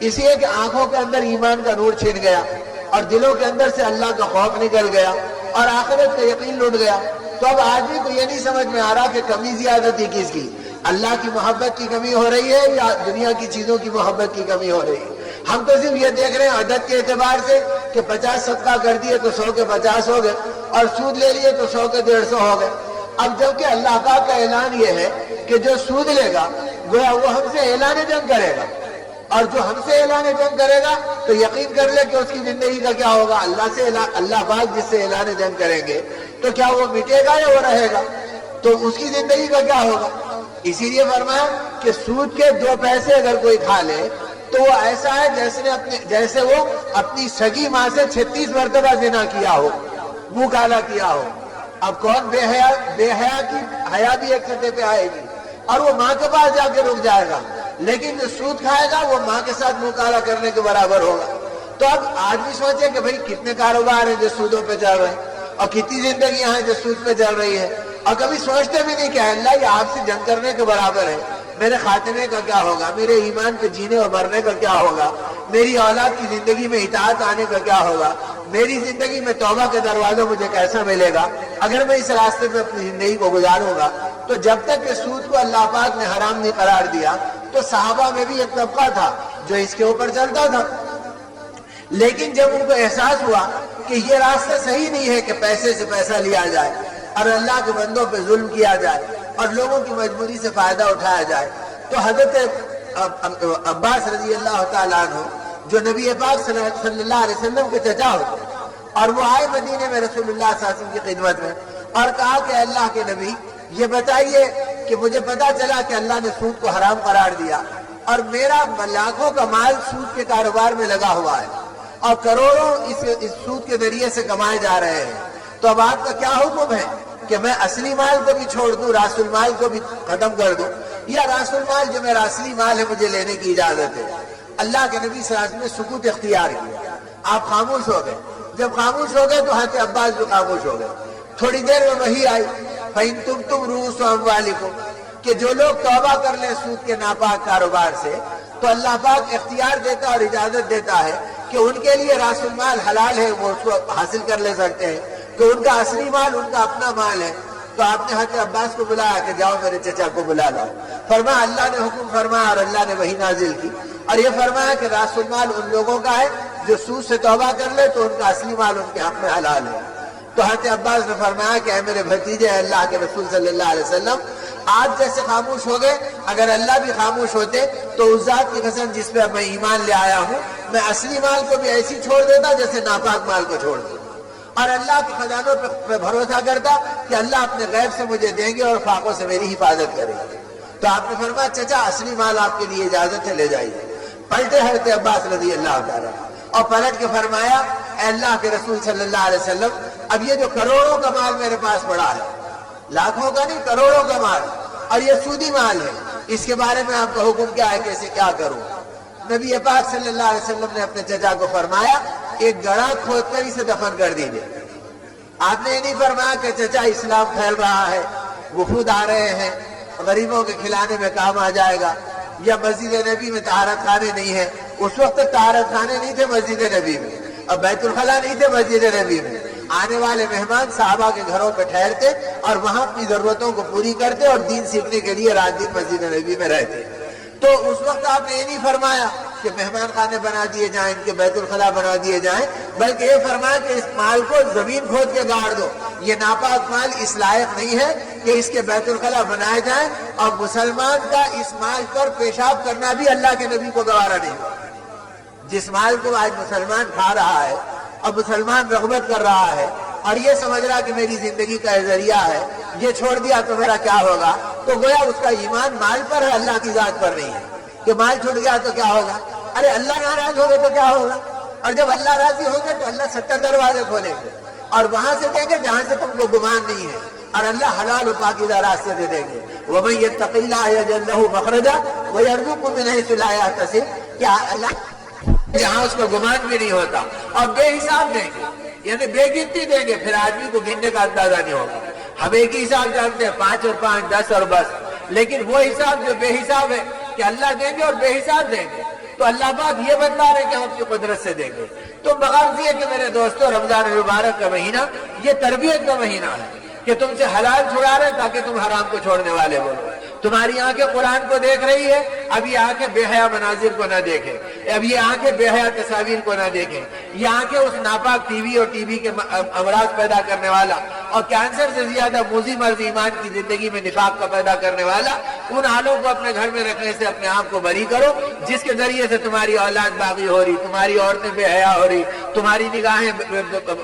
اس لیے کہ آنکھوں کے اندر ایمان کا نور چھن گیا اور دلوں کے اندر سے اللہ کا خوف نکل گیا اور آخرت کا یقین لٹ گیا. تو اب آدمی کو یہ نہیں سمجھ میں آ رہا کہ کمی زیادہ تھی کس کی, اللہ کی محبت کی کمی ہو رہی ہے یا دنیا کی چیزوں کی محبت کی کمی ہو رہی ہے. ہم تو صرف یہ دیکھ رہے ہیں عدد کے اعتبار سے کہ 50 صدقہ کر دیے تو 100 کے 50 ہو گئے اور سود لے لیے تو 100 کے 150 ہو گئے. اب جبکہ اللہ پاک کا اعلان یہ ہے کہ جو سود لے گا گویا وہ ہم سے اعلان جنگ کرے گا, اور جو ہم سے اعلان جنگ کرے گا تو یقین کر لے کہ اس کی زندگی کا کیا ہوگا، اللہ پاک جس سے اعلان جنگ کریں گے تو کیا وہ مٹے گا یا وہ رہے گا، تو اس کی زندگی کا کیا ہوگا۔ اسی لیے فرمایا کہ سود کے 2 پیسے اگر کوئی کھا لے تو وہ ایسا ہے جیسے وہ اپنی سگی ماں سے 36 مرتبہ زنا کیا ہو، منہ کالا کیا ہو۔ اب کون بے حیا کی حیا بھی ایک سطح پہ آئے گی اور وہ ماں کے پاس جا کے رک جائے گا، لیکن جو سود کھائے گا وہ ماں کے ساتھ منہ کالا کرنے کے برابر ہوگا۔ تو اب آدمی سوچے کہ بھئی کتنے کاروبار ہیں جو سودوں پہ چل رہے ہیں اور کتنی زندگیاں ہیں جو سود پہ چل رہی ہے، اور کبھی سوچتے بھی نہیں کہ اللہ یہ آپ سے جنگ کرنے کے برابر ہے، میرے خاتمے کا کیا ہوگا، میرے ایمان پہ جینے اور مرنے کا کیا ہوگا، میری اولاد کی زندگی میں اطاعت آنے کا کیا ہوگا، میری زندگی میں توبہ کے دروازہ مجھے کیسا ملے گا اگر میں اس راستے میں اپنی زندگی کو گزاروں گا۔ تو جب تک کہ سود کو اللہ پاک نے حرام نہیں قرار دیا تو صحابہ میں بھی ایک طبقہ تھا جو اس کے اوپر چلتا تھا، لیکن جب ان کو احساس ہوا کہ یہ راستہ صحیح نہیں ہے کہ پیسے سے پیسہ لیا جائے اور اللہ کے بندوں پہ ظلم کیا جائے اور لوگوں کی مجبوری سے فائدہ اٹھایا جائے، تو حضرت عباس رضی اللہ تعالیٰ عنہ جو نبی پاک صلی اللہ علیہ وسلم کے چچا ہوتے اور وہ آئے مدینے میں رسول اللہ صلی اللہ علیہ وسلم کی خدمت میں اور کہا کہ اللہ کے نبی یہ بتائیے کہ مجھے پتا چلا کہ اللہ نے سود کو حرام قرار دیا اور میرا لاکھوں کا مال سود کے کاروبار میں لگا ہوا ہے اور کروڑوں اس سود کے ذریعے سے کمائے جا رہے ہیں، تو اب آپ کا کیا حکم ہے کہ میں اصلی مال کو بھی چھوڑ دوں، راس المال کو بھی ختم کر دوں، یا راس المال جو میرا اصلی مال ہے مجھے لینے کی اجازت ہے؟ اللہ کے نبی صلی اللہ علیہ وسلم نے سکوت اختیار کیا، آپ خاموش ہو گئے۔ جب خاموش ہو گئے تو حضرت عباس بھی خاموش ہو گئے۔ تھوڑی دیر میں وحی آئی فَإِن تُبْتُمْ رُءُوسُ أَمْوَالِكُمْ کہ جو لوگ توبہ کر لیں سود کے ناپاک کاروبار سے تو اللہ پاک اختیار دیتا اور اجازت دیتا ہے کہ ان کے لیے راس المال حلال ہے، وہ اس کو حاصل کر لے سکتے ہیں، کہ ان کا اصلی مال ان کا اپنا مال ہے۔ تو آپ نے حضرت عباس کو بلایا کہ جاؤ میرے چچا کو بلا لاؤ۔ فرمایا اللہ نے حکم فرمایا اور اللہ نے وحی نازل کی اور یہ فرمایا کہ راس المال ان لوگوں کا ہے جو سود سے توبہ کر لے تو ان کا اصلی مال ان کے حق میں حلال ہے۔ تو حضرت عباس نے فرمایا کہ اے میرے بھتیجے اللہ کے رسول صلی اللہ علیہ وسلم، آج جیسے خاموش ہو گئے، اگر اللہ بھی خاموش ہوتے تو اس ذات کی قسم جس پہ میں ایمان لے آیا ہوں میں اصلی مال کو بھی ایسی چھوڑ دیتا جیسے ناپاک مال کو چھوڑ دیتا، اور اللہ کے خزانوں پہ بھروسہ کرتا کہ اللہ اپنے غیب سے مجھے دیں گے اور فاقوں سے میری حفاظت کریں گے۔ تو آپ نے فرمایا چچا اصلی مال آپ کے لیے اجازت ہے، لے جائیے۔ پلٹے حضرت عباس رضی اللہ تعالیٰ اور پلٹ کے فرمایا اے اللہ کے رسول صلی اللہ علیہ وسلم، اب یہ جو کروڑوں کا مال میرے پاس پڑا ہے، لاکھوں کا نہیں کروڑوں کا مال، اور یہ سودی مال ہے، اس کے بارے میں آپ کا حکم کیا ہے، کیسے کیا کروں؟ نبی پاک صلی اللہ علیہ وسلم نے اپنے چچا کو فرمایا ایک گڑھا کھود کر اسے دفن کر دیجیے۔ آپ نے یہ نہیں فرمایا کہ چچا اسلام پھیل رہا ہے، وفود آ رہے ہیں، غریبوں کے کھلانے میں کام آ جائے گا، یا مسجد نبی میں طہارت خانے نہیں ہے۔ اس وقت طہارت خانے نہیں تھے مسجد نبی میں، اور بیت الخلا نہیں تھے مسجد نبی میں۔ آنے والے مہمان صحابہ کے گھروں پہ ٹھہرتے اور وہاں اپنی ضرورتوں کو پوری کرتے اور دین سیکھنے کے لیے رات دن مسجد نبی میں رہتے۔ تو اس وقت آپ نے یہ نہیں فرمایا کہ مہمان خانے بنا دیے جائیں، ان کے بیت الخلا بنا دیے جائیں، بلکہ یہ فرمایا کہ اس مال کو زمین کھود کے گاڑ دو، یہ ناپاک مال اس لائق نہیں ہے کہ اس کے بیت الخلا بنائے جائیں، اور مسلمان کا اس مال پر پیشاب کرنا بھی اللہ کے نبی کو گوارا نہیں۔ جس مال کو آج مسلمان کھا رہا ہے اور مسلمان رغبت کر رہا ہے اور یہ سمجھ رہا کہ میری زندگی کا ذریعہ ہے، یہ چھوڑ دیا تو میرا کیا ہوگا، تو گویا اس کا ایمان مال پر ہے، اللہ کی ذات پر نہیں ہے کہ مال چھوٹ گیا تو کیا ہوگا۔ ارے اللہ ناراض ہوگا تو کیا ہوگا، اور جب اللہ راضی ہوگا تو اللہ 70 دروازے کھولیں گے اور وہاں سے دیں گے جہاں سے تم کو گمان نہیں ہے، اور اللہ حلال و پاکیزہ راستے دے دیں گے۔ وَمَن يَتَّقِ اللَّهَ يَجْعَل لَّهُ مَخْرَجًا وَيَرْزُقْهُ مِنْ حَيْثُ لَا يَحْتَسِبُ، کیا اللہ جہاں اس کو گمان بھی نہیں ہوتا، اور بے حساب دیں گے، یعنی بے گنتی دیں گے، پھر آدمی کو گننے کا اندازہ نہیں ہوگا۔ ہم ایک ہی حساب جانتے ہیں، 5 اور 5 10 اور بس، لیکن وہ حساب جو بے حساب ہے کہ اللہ دیں گے اور بے حساب دیں گے، تو اللہ پاک یہ بتلا رہے کہ ہم اپنی قدرت سے دیں گے۔ تو مغرض یہ کہ میرے دوستو، رمضان المبارک کا مہینہ یہ تربیت کا مہینہ ہے کہ تم سے حلال چھڑا رہے تاکہ تم حرام کو چھوڑنے والے بنو۔ تمہاری آنکھیں قرآن کو دیکھ رہی ہے، اب یہ آنکھیں بے حیا مناظر کو نہ دیکھیں، اب یہ آنکھیں بے حیا تصاویر کو نہ دیکھیں، یہ آنکھیں اس ناپاک ٹی وی اور ٹی وی کے امراض پیدا کرنے والا اور کینسر سے زیادہ موذی مرض ایمان کی زندگی میں نفاق کا پیدا کرنے والا، ان آلوں کو اپنے گھر میں رکھنے سے اپنے آپ کو بری کرو، جس کے ذریعے سے تمہاری اولاد باغی ہو رہی، تمہاری عورتیں بے حیا ہو رہی، تمہاری نگاہیں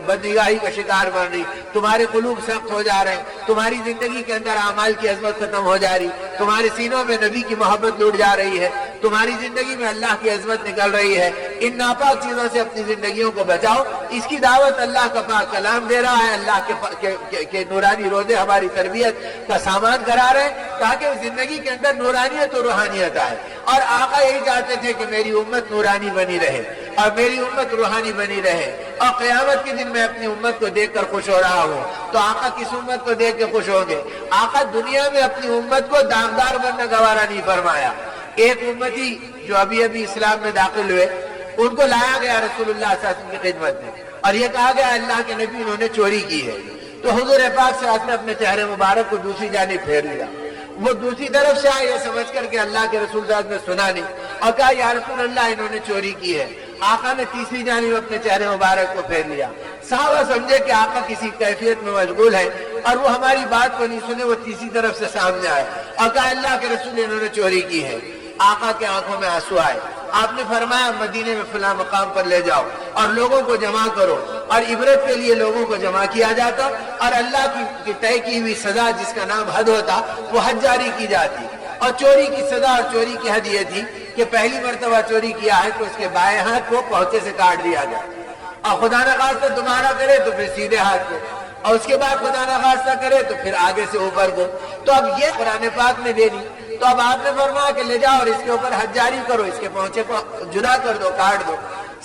بدنگاہی کا شکار بن رہی، تمہارے قلوب سخت ہو جا رہے ہیں، تمہاری زندگی کے اندر اعمال کی عظمت ختم ہو جا رہی، تمہارے سینوں میں نبی کی محبت لوٹ جا رہی ہے، تمہاری زندگی میں اللہ کی عظمت نکل رہی ہے۔ ان ناپاک چیزوں سے اپنی زندگیوں کو بچاؤ۔ اس کی دعوت اللہ کا پاک کلام دے رہا ہے، اللہ کے نورانی روزے ہماری تربیت کا سامان کرا رہے ہیں تاکہ زندگی کے اندر نورانیت اور روحانیت آئے۔ اور آقا یہی چاہتے تھے کہ میری امت نورانی بنی رہے اور میری امت روحانی بنی رہے، اور قیامت کے دن میں اپنی امت کو دیکھ کر خوش ہو رہا ہوں۔ تو آقا کس امت کو دیکھ کے خوش ہوں گے؟ آقا دنیا میں اپنی امت کو داغدار بننا گوارا نہیں فرمایا۔ ایک امتی جو ابھی اسلام میں داخل ہوئے، ان کو لایا گیا رسول اللہ صلی اللہ علیہ وسلم کی خدمت میں، اور یہ کہا گیا اللہ کے نبی انہوں نے چوری کی ہے۔ تو حضور پاک صلی اللہ علیہ وسلم نے اپنے چہرے مبارک کو دوسری جانب پھیر لیا۔ وہ دوسری طرف سے آئے یہ سمجھ کر کہ اللہ کے رسول صلی اللہ علیہ وسلم نے سنا نہیں، اور کہا یا رسول اللہ انہوں نے چوری کی ہے۔ آقا نے تیسری جانب اپنے چہرے مبارک کو پھیر لیا۔ صحابہ سمجھے کہ آقا کسی کیفیت میں مشغول ہے اور وہ ہماری بات کو نہیں سنے، وہ تیسری طرف سے سامنے آئے اور کہا اللہ کے رسول انہوں نے چوری کی ہے۔ آقا کے آنکھوں میں آنسو آئے۔ آپ نے فرمایا مدینے میں فلاں مقام پر لے جاؤ اور لوگوں کو جمع کرو، اور عبرت کے لیے لوگوں کو جمع کیا جاتا، اور اللہ کی طے کی ہوئی سزا جس کا نام حد ہوتا وہ حد جاری کی جاتی۔ اور چوری کی سزا اور چوری کی حد یہ تھی کہ پہلی مرتبہ چوری کیا ہے تو اس کے بائیں ہاتھ کو پہنچے سے کاٹ دیا جائے، اور خدا نخواستہ دوبارہ کرے تو پھر سیدھے ہاتھ کو، اور اس کے بعد خدا نخواستہ کرے تو پھر آگے سے اوپر کو۔ تو اب یہ قرآن پاک نے دے دی، تو اب آپ نے فرمایا کہ لے جاؤ اور اس کے اوپر حد جاری کرو، اس کے پہنچے کو جدا کر دو، کاٹ دو۔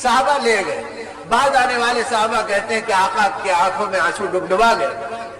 صحابہ لے گئے۔ بعد آنے والے صحابہ کہتے ہیں کہ آقا کے آنکھوں میں آنسو ڈبڈبا گئے،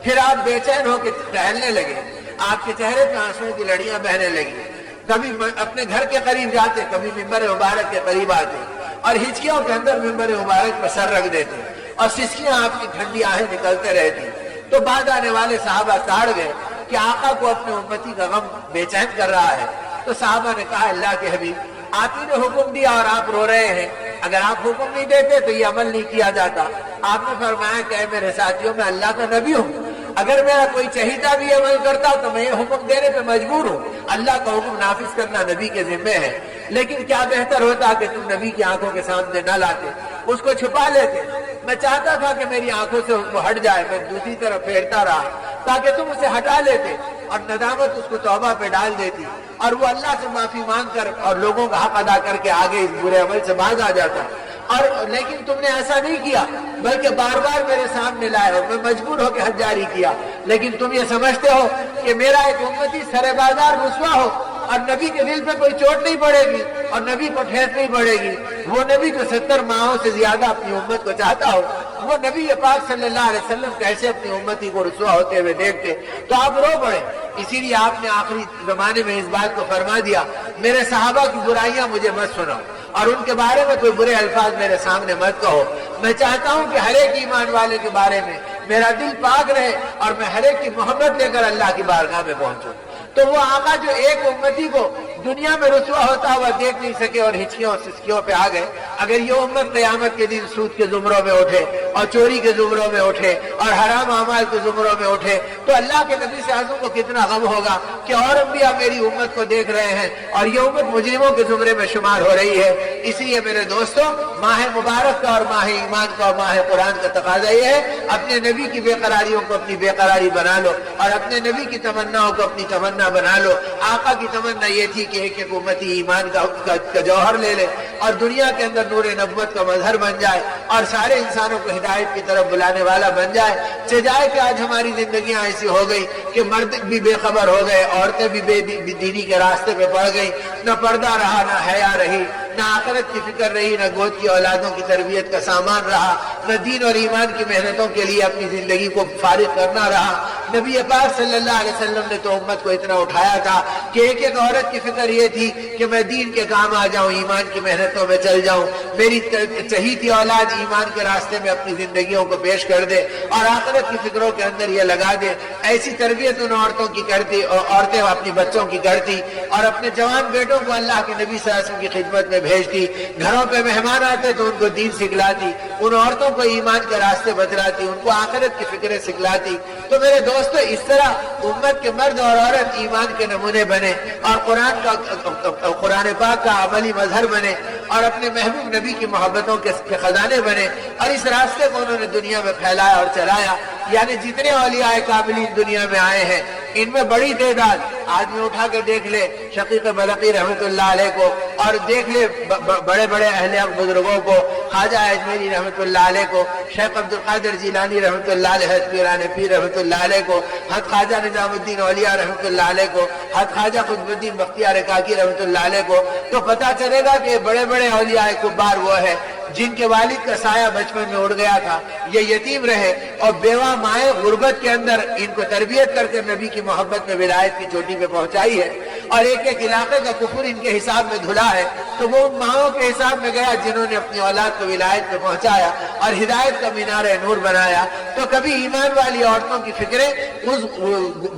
پھر آپ بے چین ہو کے ٹہلنے لگے، آپ کے چہرے پہ آنسو کی لڑیاں بہنے لگی۔ کبھی اپنے گھر کے قریب جاتے، کبھی ممبر مبارک کے قریب آتے، اور ہچکیوں کے اندر ممبر مبارک پر سر رکھ دیتے، اور سسکیاں آپ کی ٹھنڈی آہیں نکلتے رہتی۔ تو بعد آنے والے صحابہ تاڑ گئے کہ آقا کو اپنے امتی کا غم بے چین کر رہا ہے۔ تو صحابہ نے کہا اللہ کے حبیب آپ ہی نے حکم دیا اور آپ رو رہے ہیں، اگر آپ حکم نہیں دیتے تو یہ عمل نہیں کیا جاتا۔ آپ نے فرمایا کہ اے میرے ساتھیوں میں اللہ کا نبی ہوں، اگر میرا کوئی چہیتا بھی عمل کرتا تو میں یہ حکم دینے پہ مجبور ہوں، اللہ کا حکم نافذ کرنا نبی کے ذمے ہے۔ لیکن کیا بہتر ہوتا کہ تم نبی کی آنکھوں کے سامنے نہ لاتے، اس کو چھپا لیتے۔ میں چاہتا تھا کہ میری آنکھوں سے وہ ہٹ جائے، میں دوسری طرف پھیرتا رہا تاکہ تم اسے ہٹا لیتے اور ندامت اس کو توبہ پہ ڈال دیتی، اور وہ اللہ سے معافی مانگ کر اور لوگوں کا حق ادا کر کے آگے اس برے عمل سے باز آ جاتا۔ اور لیکن تم نے ایسا نہیں کیا، بلکہ بار بار میرے سامنے لائے ہو، میں مجبور ہو کے حد جاری کیا۔ لیکن تم یہ سمجھتے ہو کہ میرا ایک امتی سرے بازار رسوا ہو اور نبی کے دل پہ کوئی چوٹ نہیں پڑے گی اور نبی کو ٹھیس نہیں پڑے گی۔ وہ نبی جو 70 ماہوں سے زیادہ اپنی امت کو چاہتا ہو، وہ نبی پاک صلی اللہ علیہ وسلم کیسے اپنی امتی کو رسوا ہوتے ہوئے دیکھتے؟ تو آپ رو پڑے۔ اسی لیے آپ نے آخری زمانے میں اس بات کو فرما دیا میرے صحابہ کی برائیاں مجھے مت سناؤ اور ان کے بارے میں کوئی برے الفاظ میرے سامنے مت کہو۔ میں چاہتا ہوں کہ ہر ایک ایمان والے کے بارے میں میرا دل پاک رہے اور میں ہر ایک کی محبت لے کر اللہ کی بارگاہ میں پہنچوں۔ تو وہ آقا جو ایک امتی کو دنیا میں رسوا ہوتا ہوا دیکھ نہیں سکے اور ہچکیوں اور سسکیوں پہ آ گئے، اگر یہ امت قیامت کے دن سود کے زمروں میں اٹھے اور چوری کے زمروں میں اٹھے اور حرام اعمال کے زمروں میں اٹھے تو اللہ کے نبی سے اعظم کو کتنا غم ہوگا کہ اور انبیاء میری امت کو دیکھ رہے ہیں اور یہ امت مجرموں کے زمرے میں شمار ہو رہی ہے۔ اس لیے میرے دوستوں، ماہ مبارک کا اور ماہ ایمان کا اور ماہ قرآن کا تقاضا یہ ہے اپنے نبی کی بے قراریوں کو اپنی بے قراری بنا لو اور اپنے نبی کی تمناؤں کو اپنی تمنا بنا لو۔ آقا کی تمنا یہ تھی کہ ایک ایک امتی ایمان کا جوہر لے لے اور دنیا کے اندر نور نبوت کا مظہر بن جائے اور سارے انسانوں کو ہدایت کی طرف بلانے والا بن جائے۔ سجائے کہ آج ہماری زندگیاں ایسی ہو گئی کہ مرد بھی بے خبر ہو گئے، عورتیں بھی بے دینی کے راستے پہ پڑ گئی، نہ پردہ رہا، نہ حیا رہی، نہ آخرت کی فکر رہی، نہ گود کی اولادوں کی تربیت کا سامان رہا، نہ دین اور ایمان کی محنتوں کے لیے اپنی زندگی کو فارغ کرنا رہا۔ نبی پاک صلی اللہ علیہ وسلم نے تو امت کو اتنا اٹھایا تھا کہ ایک ایک عورت کی فکر یہ تھی کہ میں دین کے کام آ جاؤں، ایمان کی محنتوں میں چل جاؤں، میری چہیتی اولاد ایمان کے راستے میں اپنی زندگیوں کو پیش کر دے اور آخرت کی فکروں کے اندر یہ لگا دے۔ ایسی تربیت ان عورتوں کی کرتی، عورتیں اپنی بچوں کی کرتی اور اپنے جوان بیٹوں کو اللہ کے نبی صلی اللہ علیہ وسلم کی خدمت میں بھیجتی۔ گھروں پہ مہمان آتے تو ان کو دین سکھلاتی، ان عورتوں کو ایمان کے راستے بتلاتی، ان کو آخرت کی فکریں سکھلاتی۔ تو میرے دوستو، اس طرح امت کے مرد اور عورت ایمان کے نمونے بنے اور قرآن پاک کا عملی مظہر بنے اور اپنے محبوب نبی کی محبتوں کے خزانے بنے، اور اس راستے کو انہوں نے دنیا میں پھیلایا اور چلایا۔ یعنی جتنے اولیاء کاملین دنیا میں آئے ہیں، ان میں بڑی تعداد، آدمی اٹھا کے دیکھ لے شقیق بلخی رحمۃ اللہ علیہ کو، اور دیکھ لے بڑے بڑے اہل حق بزرگوں کو، خواجہ اجمیری رحمۃ اللہ علیہ کو، شیخ عبد القادر جیلانی رحمۃ اللہ علیہ، حضرت پیران پیر رحمۃ اللہ علیہ کو، حضرت خواجہ نظام الدین اولیاء رحمۃ اللہ علیہ کو، حضرت خواجہ قطب الدین بختیار کاکی رحمۃ اللہ علیہ کو، تو پتہ چلے گا کہ بڑے بڑے اولیاء کبار وہ ہے جن کے والد کا سایہ بچپن میں اڑ گیا تھا، یہ یتیم رہے اور بیوہ مائیں غربت کے اندر ان کو تربیت کر کے نبی کی محبت میں ولایت کی چوٹی پہ پہنچائی ہے، اور ایک ایک علاقے کا کفر ان کے حساب میں دھلا ہے، تو وہ ان ماؤں کے حساب میں گیا جنہوں نے اپنی اولاد کو ولایت میں پہنچایا اور ہدایت کا مینار نور بنایا۔ تو کبھی ایمان والی عورتوں کی فکریں اس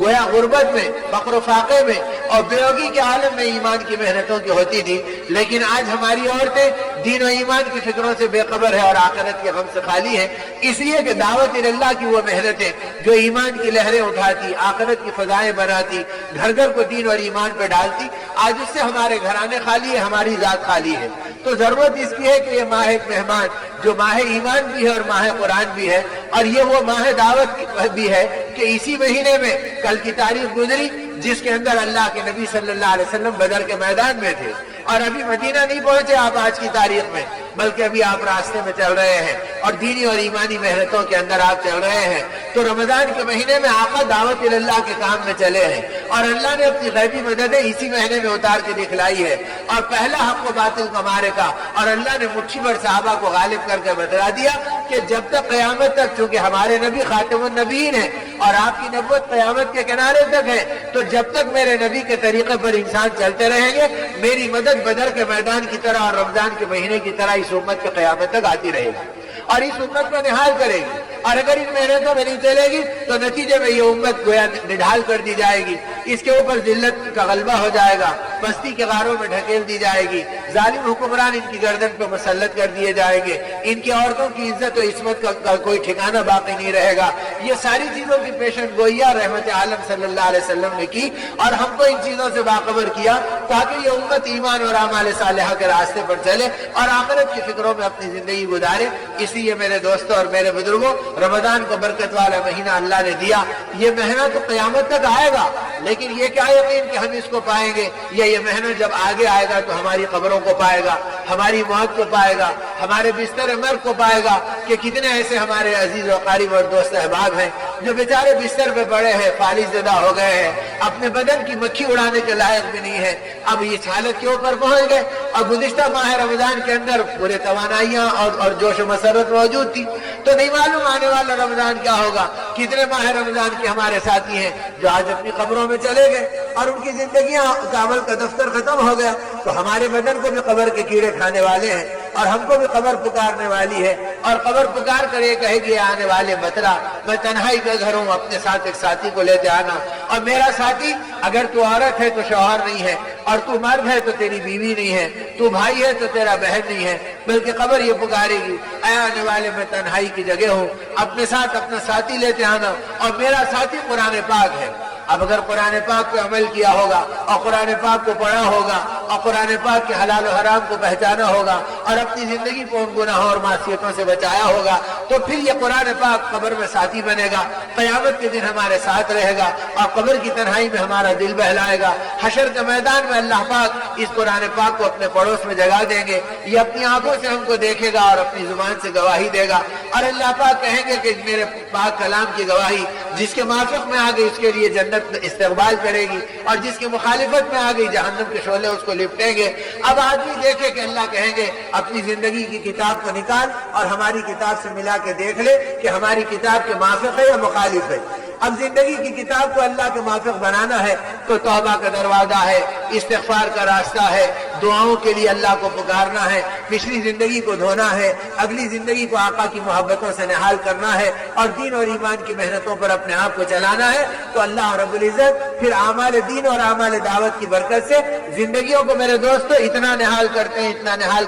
گویا غربت میں، فقر و فاقے میں اور بیوگی کے عالم میں ایمان کی محنتوں کی ہوتی تھی، لیکن آج ہماری عورتیں دین و ایمان کی فکروں سے بے خبر ہے اور آخرت کے غم سے خالی ہے، اس لیے کہ دعوت اللہ کی وہ محنتیں جو ایمان کی لہریں اٹھاتی، آخرت کی فضائیں بناتی، گھر گھر کو دین اور ایمان پہ ڈالتی، آج اس سے ہمارے گھرانے خالی ہے، ہماری ذات خالی ہے۔ تو ضرورت اس کی ہے کہ یہ ماہ مہمان جو ماہ ایمان بھی ہے اور ماہ قرآن بھی ہے، اور یہ وہ ماہ دعوت بھی ہے کہ اسی مہینے میں کل کی تاریخ گزری جس کے اندر اللہ کے نبی صلی اللہ علیہ وسلم بدر کے میدان میں تھے، اور ابھی مدینہ نہیں پہنچے آپ آج کی تاریخ میں، بلکہ ابھی آپ راستے میں چل رہے ہیں اور دینی اور ایمانی محنتوں کے اندر آپ چل رہے ہیں۔ تو رمضان کے مہینے میں آقا دعوت اللہ کے کام میں چلے ہیں، اور اللہ نے اپنی غیبی مددیں اسی مہینے میں اتار کے دکھلائی ہے، اور پہلا حق و باطل کا معرکہ، اور اللہ نے مٹھی بھر صحابہ کو غالب کر کے بتلا دیا کہ جب تک قیامت تک، چونکہ ہمارے نبی خاتم النبیین ہیں اور آپ کی نبوت قیامت کے کنارے تک ہے، تو جب تک میرے نبی کے طریقے پر انسان چلتے رہیں گے، میری مدد بدر کے میدان کی طرح اور رمضان کے مہینے کی طرح اس امت کے قیامت تک آتی رہے گی اور اس امت کو نہال کرے گی، اور اگر ان محنتوں میں نہیں چلے گی تو نتیجے میں یہ امت گویا نڈھال کر دی جائے گی، اس کے اوپر ذلت کا غلبہ ہو جائے گا، پستی کے غاروں میں ڈھکیل دی جائے گی، ظالم حکمران ان کی گردن پہ مسلط کر دیے جائیں گے، ان کی عورتوں کی عزت و عصمت کا کوئی ٹھکانہ باقی نہیں رہے گا۔ یہ ساری چیزوں کی پیشن گوئیاں رحمت عالم صلی اللہ علیہ وسلم نے کی اور ہم کو ان چیزوں سے باخبر کیا تاکہ یہ امت ایمان اور اعمال صالحہ کے راستے پر چلے اور آخرت کی فکروں میں اپنی زندگی گزارے۔ اس لیے میرے دوستوں اور میرے بزرگوں، رمضان کو برکت والا مہینہ اللہ نے دیا، یہ مہینہ تو قیامت تک آئے گا، لیکن یہ کیا یقین کہ ہم اس کو پائیں گے، یہ مہینہ جب آگے آئے گا تو ہماری قبروں کو پائے گا، ہماری موت کو پائے گا، ہمارے بستر مرگ کو پائے گا کہ کتنے ایسے ہمارے عزیز و قریب اور دوست احباب ہیں جو بیچارے بستر پہ پڑے ہیں، فالج زدہ ہو گئے ہیں، اپنے بدن کی مکھی اڑانے کے لائق بھی نہیں ہے، اب اس حالت کے اوپر پہنچ گئے۔ اور گزشتہ ماہ رمضان کے اندر پورے توانائیاں اور جوش و مسرت موجود تھی، تو نہیں معلوم آنے والا رمضان کیا ہوگا۔ کتنے ماہ رمضان کے ہمارے ساتھی ہیں جو آج اپنی قبروں میں چلے گئے اور ان کی زندگیاں کا عمل کا دفتر ختم ہو گیا، تو ہمارے بدن کو بھی قبر کے کیڑے کھانے والے ہیں اور ہم کو بھی قبر پکارنے والی ہے، اور قبر پکار کر یہ کہے گی آنے والے بتلا میں تنہائی کا گھر ہوں، اپنے ساتھ ایک ساتھی کو لیتے آنا، اور میرا ساتھی اگر تو عورت ہے تو شوہر نہیں ہے، اور تو مرد ہے تو تیری بیوی نہیں ہے، تو بھائی ہے تو تیرا بہن نہیں ہے، بلکہ قبر یہ پکارے گی اے آنے والے میں تنہائی کی جگہ ہوں، اپنے ساتھ اپنا ساتھی لیتے آنا، اور میرا ساتھی قرآن پاک ہے۔ اب اگر قرآن پاک پہ عمل کیا ہوگا اور قرآن پاک کو پڑھا ہوگا اور قرآن پاک کے حلال و حرام کو پہچانا ہوگا اور اپنی زندگی کو ان گناہوں اور معصیتوں سے بچایا ہوگا، تو پھر یہ قرآن پاک قبر میں ساتھی بنے گا، قیامت کے دن ہمارے ساتھ رہے گا اور قبر کی تنہائی میں ہمارا دل بہلائے گا۔ حشر کے میدان میں اللہ پاک اس قرآن پاک کو اپنے پڑوس میں جگہ دیں گے، یہ اپنی آنکھوں سے ہم کو دیکھے گا اور اپنی زبان سے گواہی دے گا، اور اللہ پاک کہیں گے کہ میرے پاک کلام کی گواہی جس کے موافق میں آ گئی اس کے لیے جنت استقبال کرے گی، اور جس کی مخالفت میں آ گئی جہنم کے شعلے اس کو لپٹیں گے۔ اب آدمی دیکھے کہ اللہ کہیں گے اپنی زندگی کی کتاب کو نکال اور ہماری کتاب سے ملا کے دیکھ لے کہ ہماری کتاب کے موافق ہے یا مخالف ہے۔ اب زندگی کی کتاب کو اللہ کے موافق بنانا ہے تو توبہ کا دروازہ ہے، استغفار کا راستہ ہے، دعاؤں کے لیے اللہ کو پکارنا ہے، پچھلی زندگی کو دھونا ہے، اگلی زندگی کو آقا کی محبتوں سے نہال کرنا ہے، اور دین اور ایمان کی محنتوں پر اپنے آپ کو چلانا ہے، تو اللہ رب العزت پھر اعمال دین اور اعمال دعوت کی برکت سے زندگیوں کو میرے دوستو اتنا نہال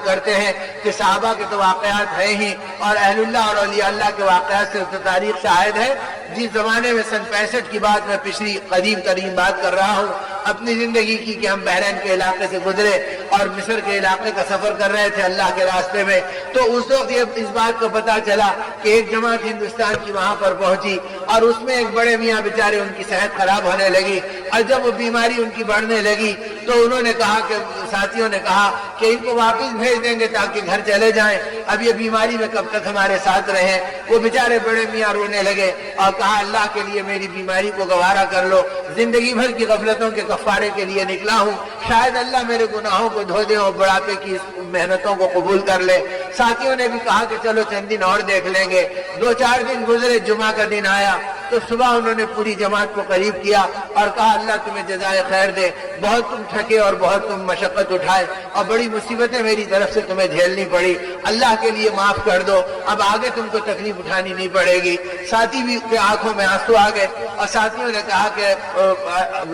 کرتے ہیں کہ صحابہ کے تو واقعات ہیں ہی، اور اہل اللہ اور اولیاء اللہ کے واقعات سے تو تاریخ شاہد ہے۔ جس زمانے میں سن 65 کی بات میں پچھلی قدیم ترین بات کر رہا ہوں اپنی زندگی کی، کہ ہم بحرین کے علاقے سے گزرے اور مصر کے علاقے کا سفر کر رہے تھے اللہ کے راستے میں، تو اس وقت اس بات کو پتا چلا کہ ایک جماعت ہندوستان کی وہاں پر پہنچی، اور اس میں ایک بڑے میاں بیچارے ان کی صحت خراب ہونے لگی، اور جب وہ بیماری ان کی بڑھنے لگی تو انہوں نے کہا کہ ساتھیوں نے کہا کہ ان کو واپس بھیج دیں گے تاکہ گھر چلے جائیں، اب یہ بیماری میں کب تک ہمارے ساتھ رہیں۔ وہ بیچارے بڑے میاں رونے لگے اور کہا اللہ کے لیے میری بیماری کو گوارا کر لو، زندگی بھر کی غفلتوں کے کفارے کے لیے نکلا ہوں، شاید اللہ میرے گناہوں کو دھو دے اور بڑھاپے کی محنتوں کو قبول کر لے۔ ساتھیوں نے بھی کہا کہ چلو چند دن اور دیکھ لیں گے۔ 2-4 دن گزرے، جمعہ کا دن آیا تو صبح انہوں نے پوری جماعت کو قریب کیا اور کہا اللہ تمہیں جزائے خیر دے، بہت تم تھکے اور بہت تم مشقت اٹھائے اور بڑی مصیبتیں میری طرف سے تمہیں جھیلنی پڑی، اللہ کے لیے معاف کر دو، اب آگے تم کو تکلیف اٹھانی نہیں پڑے گی۔ ساتھی بھی کے آنکھوں میں آنسو آ گئے اور ساتھیوں نے کہا کہ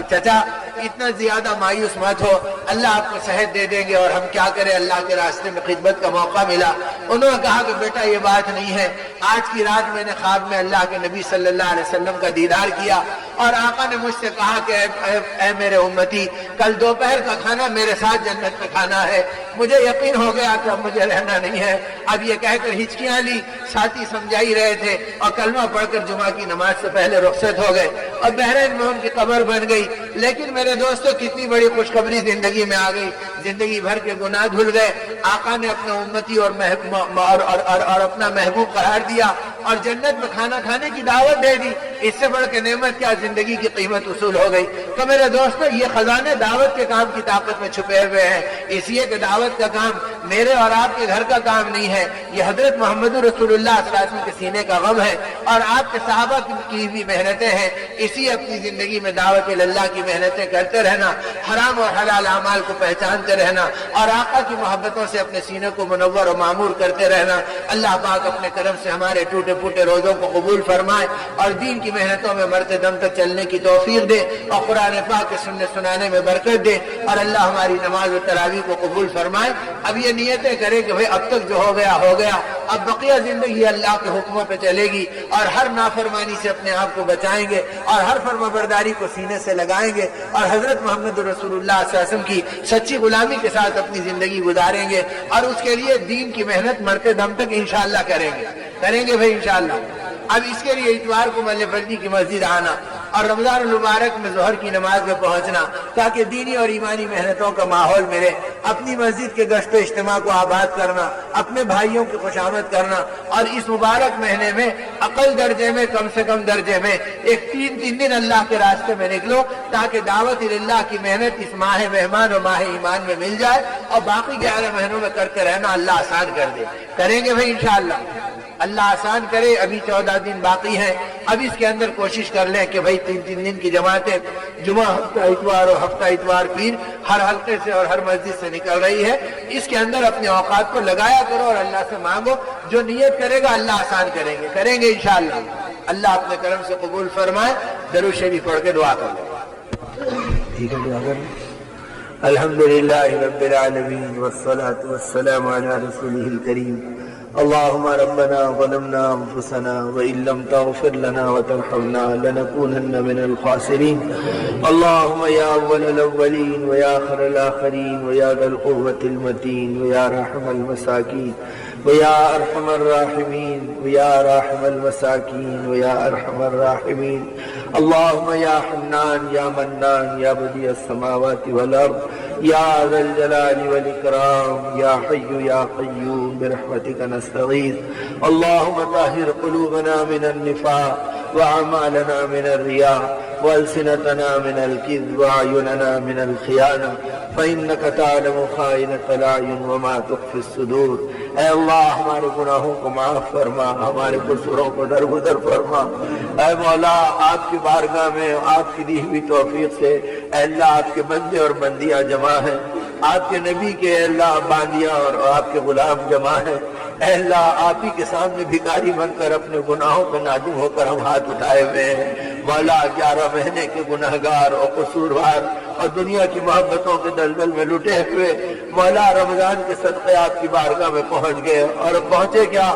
چچا اتنا زیادہ مایوس مت ہو، اللہ آپ کو صحت دے دیں گے اور ہم کیا کریں، اللہ کے راستے میں خدمت کا موقع ملا۔ انہوں نے کہا کہ بیٹا یہ بات نہیں ہے، آج کی رات میں نے خواب میں اللہ کے نبی صلی اللہ علیہ وسلم کا دیدار کیا اور آقا نے مجھ سے کہا کہ اے میرے امتی، کل دوپہر کا کھانا میرے ساتھ جنت میں کھانا ہے۔ مجھے یقین ہو گیا کہ اب مجھے رہنا نہیں ہے۔ اب یہ کہہ کر ہچکیاں لی، ساتھی سمجھائی رہے تھے اور کلمہ پڑھ کر جمعہ کی نماز سے پہلے رخصت ہو گئے اور بحرین میں ان کی قبر بن گئی۔ لیکن میرے دوستو کتنی بڑی خوشخبری زندگی میں آ گئی، زندگی بھر کے گناہ دھل گئے، آقا نے اپنے امتی اور اپنا محبوب قرار دیا اور جنت میں کھانا کھانے کی دعوت دے دی۔ اس سے بڑھ کے نعمت کیا، زندگی کی قیمت وصول ہو گئی۔ تو میرے دوستو یہ خزانے دعوت کے کام کی طاقت میں چھپے ہوئے ہیں، اس لیے کہ دعوت کا کام میرے اور آپ کے گھر کا کام نہیں ہے، یہ حضرت محمد رسول اللہ صلی اللہ علیہ وسلم کے سینے کا غم ہے اور آپ کے صحابہ کی بھی محنتیں ہیں۔ اسی اپنی زندگی میں دعوت اللہ کی محنتیں کرتے رہنا، حرام اور حلال اعمال کو پہچانتے رہنا اور آقا کی محبتوں سے اپنے سینے کو منور و معمور کرتے رہنا۔ اللہ پاک اپنے کرم سے ہمارے ٹوٹے پھوٹے روزوں کو قبول فرمائے اور دین کی محنتوں میں مرتے دم تک چلنے کی توفیق دے اور قرآن پاک کے سنانے میں برکت دے، اور اللہ ہماری نماز و تراویح کو قبول فرمائے۔ اب یہ نیتیں کرے کہ بھئی اب تک جو ہو گیا ہو گیا، اب بقیہ زندگی اللہ کے حکموں پہ چلے گی اور ہر نافرمانی سے اپنے آپ کو بچائیں گے اور ہر فرمانبرداری کو سینے سے لگائیں گے اور حضرت محمد رسول اللہ صلی اللہ علیہ وسلم کی سچی غلامی کے ساتھ اپنی زندگی گزاریں گے اور اس کے لیے دین کی محنت مرتے دم تک انشاءاللہ کریں گے بھائی انشاءاللہ۔ اب اس کے لیے اتوار کو مل فردی کی مسجد آنا اور رمضان المبارک میں ظہر کی نماز میں پہنچنا تاکہ دینی اور ایمانی محنتوں کا ماحول ملے، اپنی مسجد کے گشت و اجتماع کو آباد کرنا، اپنے بھائیوں کی خوشامد کرنا اور اس مبارک مہینے میں اقل درجے میں کم سے کم درجے میں ایک 3 دن اللہ کے راستے میں نکلو تاکہ دعوت اللہ کی محنت اس ماہ مہمان اور ماہ ایمان میں مل جائے اور باقی 11 مہینوں میں کرتے رہنا اللہ آسان کر دے۔ کریں گے بھائی انشاءاللہ، اللہ آسان کرے۔ ابھی 14 دن باقی ہیں، اب اس کے اندر کوشش کر لیں کہ بھئی 3 دن کی جماعتیں جمعہ، ہفتہ اتوار اور ہفتہ اتوار پیر ہر حلقے سے اور ہر مسجد سے نکل رہی ہے، اس کے اندر اپنے اوقات کو لگایا کرو اور اللہ سے مانگو، جو نیت کرے گا اللہ آسان کریں گے انشاءاللہ۔ اللہ اپنے کرم سے قبول فرمائے۔ درود شریف پڑھ کے دعا کر لیں۔ ٹھیک ہے، دعا کر لیں۔ الحمدللہ رب العالمین والصلاة والسلام علی رسولہ الکریم۔ اللهم ربنا ظلمنا أنفسنا وإن لم تغفر لنا وترحمنا لنكونن من الخاسرين. اللهم يا أول الأولين ويا آخر الآخرين ويا ذا القوة المتين ويا راحم المساكين ويا أرحم الراحمين ويا راحم المساكين ويا أرحم الراحمين. اللهم يا حنان يا منان يا بديع السماوات والأرض يا ذا الجلال والإكرام يا حي يا قيوم برحمتك نستغيث. اللهم طهر قلوبنا من النفاق وأعمالنا من الرياء وألسنتنا من الكذب وأعيننا من الخيانة فإنك تعلم خائنة الأعين وما تخفي الصدور۔ اے اللہ ہمارے گناہوں کو معاف فرما، ہمارے قصوروں کو درگزر فرما۔ اے مولا آپ کی بارگاہ میں آپ کی دی ہوئی توفیق سے اے اللہ آپ کے بندے اور بندیاں جمع ہیں، آپ کے نبی کے اے اللہ باندیاں اور آپ کے غلام جمع ہیں۔ اے اللہ آپ ہی کے سامنے بھکاری بن کر اپنے گناہوں پہ نادم ہو کر ہم ہاتھ اٹھائے ہوئے ہیں۔ مولا 11 مہینے کے گنہگار اور قصوروار اور دنیا کی محبتوں کے دلدل میں لٹے ہوئے مولا رمضان کے صدقے آپ کی بارگاہ میں پہنچ گئے، اور پہنچے کیا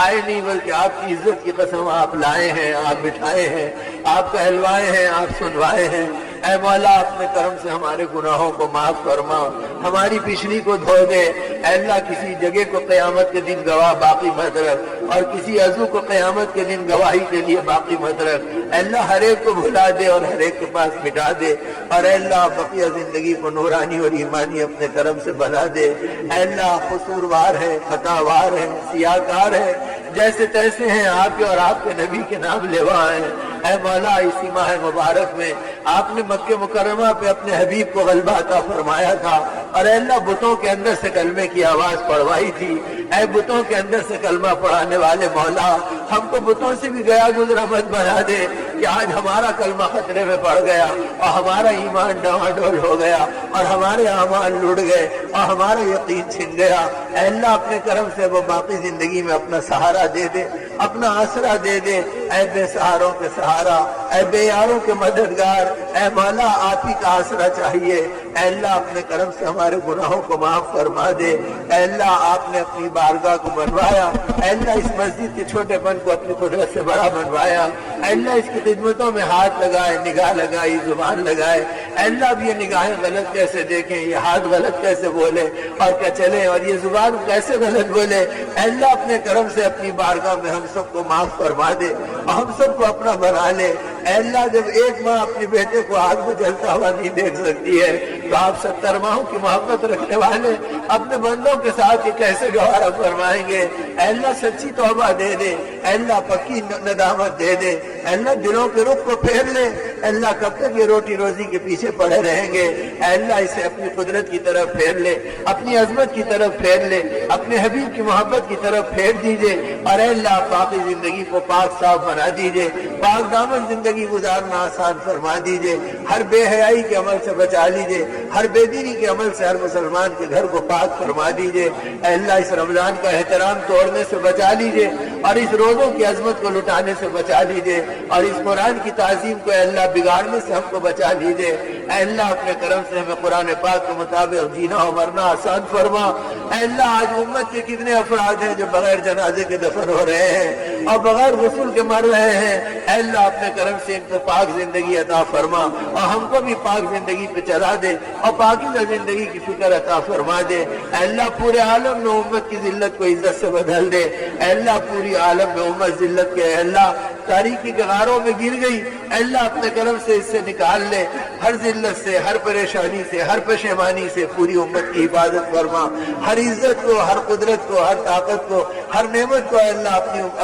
آئے نہیں بلکہ آپ کی عزت کی قسم آپ لائے ہیں، آپ بٹھائے ہیں، آپ کہلوائے ہیں، آپ سنوائے ہیں۔ اے مولا اپنے کرم سے ہمارے گناہوں کو معاف فرما، ہماری پچھلی کو دھو دے۔ اے اللہ کسی جگہ کو قیامت کے دن گواہ باقی مت رکھ، اور کسی عضو کو قیامت کے دن گواہی کے لیے باقی مت رکھ۔ اے اللہ ہر ایک کو بھلا دے اور ہر ایک کے پاس مٹا دے، اور اے اللہ بقیہ زندگی کو نورانی اور ایمانی اپنے کرم سے بنا دے۔ اے اللہ قصوروار ہے، خطاوار ہے، سیاہکار ہے، جیسے تیسے ہیں آپ کے اور آپ کے نبی کے نام لیوا ہیں۔ اے مولا اسی ماہ مبارک میں آپ نے مکہ مکرمہ پہ اپنے حبیب کو غلبہ عطا فرمایا تھا، اور اے اللہ بتوں کے اندر سے کلمے کی آواز پڑھوائی تھی۔ اے بتوں کے اندر سے کلمہ پڑھانے والے مولا ہم کو بتوں سے بھی گیا گزرا مت بنا دے کہ آج ہمارا کلمہ خطرے میں پڑ گیا اور ہمارا ایمان ڈواڈول ہو گیا اور ہمارے اعمال لٹ گئے اور ہمارا یقین چھن گیا۔ اے اللہ اپنے کرم سے وہ باقی زندگی میں اپنا سہارا دے دے، اپنا آسرا دے دے۔ اے بے سہاروں کے سہارا، اے بے یاروں کے مددگار، اے مولا آپ ہی کا آسرا چاہیے۔ اے اللہ اپنے کرم سے ہمارے گناہوں کو معاف فرما دے۔ اے اللہ آپ نے اپنی بارگاہ کو بنوایا، اے اللہ اس مسجد کے چھوٹے پن کو اپنی قدرت سے بڑا بنوایا۔ اے اللہ اس کی خدمتوں میں ہاتھ لگائے، نگاہ لگائی، زبان لگائے۔ اے اللہ اب یہ نگاہیں غلط کیسے دیکھیں، یہ ہاتھ غلط کیسے بولے اور کیا چلے، اور یہ زبان کیسے غلط بولے۔ اے اللہ اپنے کرم سے اپنی بارگاہ میں ہم سب کو معاف فرما دے اور ہم سب کو اپنا بنا لے۔ اے اللہ جب ایک ماں اپنے بیٹے کو آگ میں جلتا ہوا نہیں دیکھ سکتی ہے تو آپ 70 ماہوں کی محبت رکھنے والے اپنے بندوں کے ساتھ یہ کیسے گوارا فرمائیں گے۔ اے اللہ سچی توبہ دے دے، اے اللہ پکی ندامت دے دے، اے اللہ دلوں کے رخ کو پھیر لے۔ اے اللہ کب تک یہ روٹی روزی کے پیچھے پڑے رہیں گے؟ اے اللہ اسے اپنی قدرت کی طرف پھیر لے، اپنی عظمت کی طرف پھیر لے، اپنے حبیب کی محبت کی طرف پھیر دیجئے، اور اے اللہ باقی زندگی کو پاک صاف بنا دیجئے، پاک دامن زندگی گزارنا آسان فرما دیجئے، ہر بے حیائی کے عمل سے بچا لیجئے، ہر بے دینی کے عمل سے ہر مسلمان کے گھر کو پاک فرما دیجئے۔ اے اللہ اس رمضان کا احترام توڑنے سے بچا لیجئے، اور اس روزوں کی عظمت کو لٹانے سے بچا لیجئے، اور اس قرآن کی تعظیم کو اے اللہ بگاڑنے سے ہم کو بچا لیجئے۔ اے اللہ اپنے کرم سے ہمیں قرآن پاک کے مطابق جینا و مرنا آسان فرما۔ اے اللہ آج امت کے کتنے افراد ہیں جو بغیر جنازے کے دفن ہو رہے ہیں اور بغیر غسل کے مر رہے ہیں۔ اے اللہ اپنے کرم سے ان کو پاک زندگی عطا فرما، اور ہم کو بھی پاک زندگی پہ چلا دے اور پاکیزہ زندگی کی فکر عطا فرما دے۔ اے اللہ پورے عالم میں امت کی ذلت کو عزت سے بدل دے۔ اے اللہ پوری عالم میں امت ذلت کے اے اللہ تاریکی کے غاروں میں گر گئی، اے اللہ اپنے کرم سے اس سے نکال لے، ہر ذلت سے، ہر پریشانی سے، ہر پشیمانی سے پوری امت کی حفاظت فرما، ہر عزت کو، ہر قدرت کو، ہر طاقت کو، ہر نعمت کو اے اللہ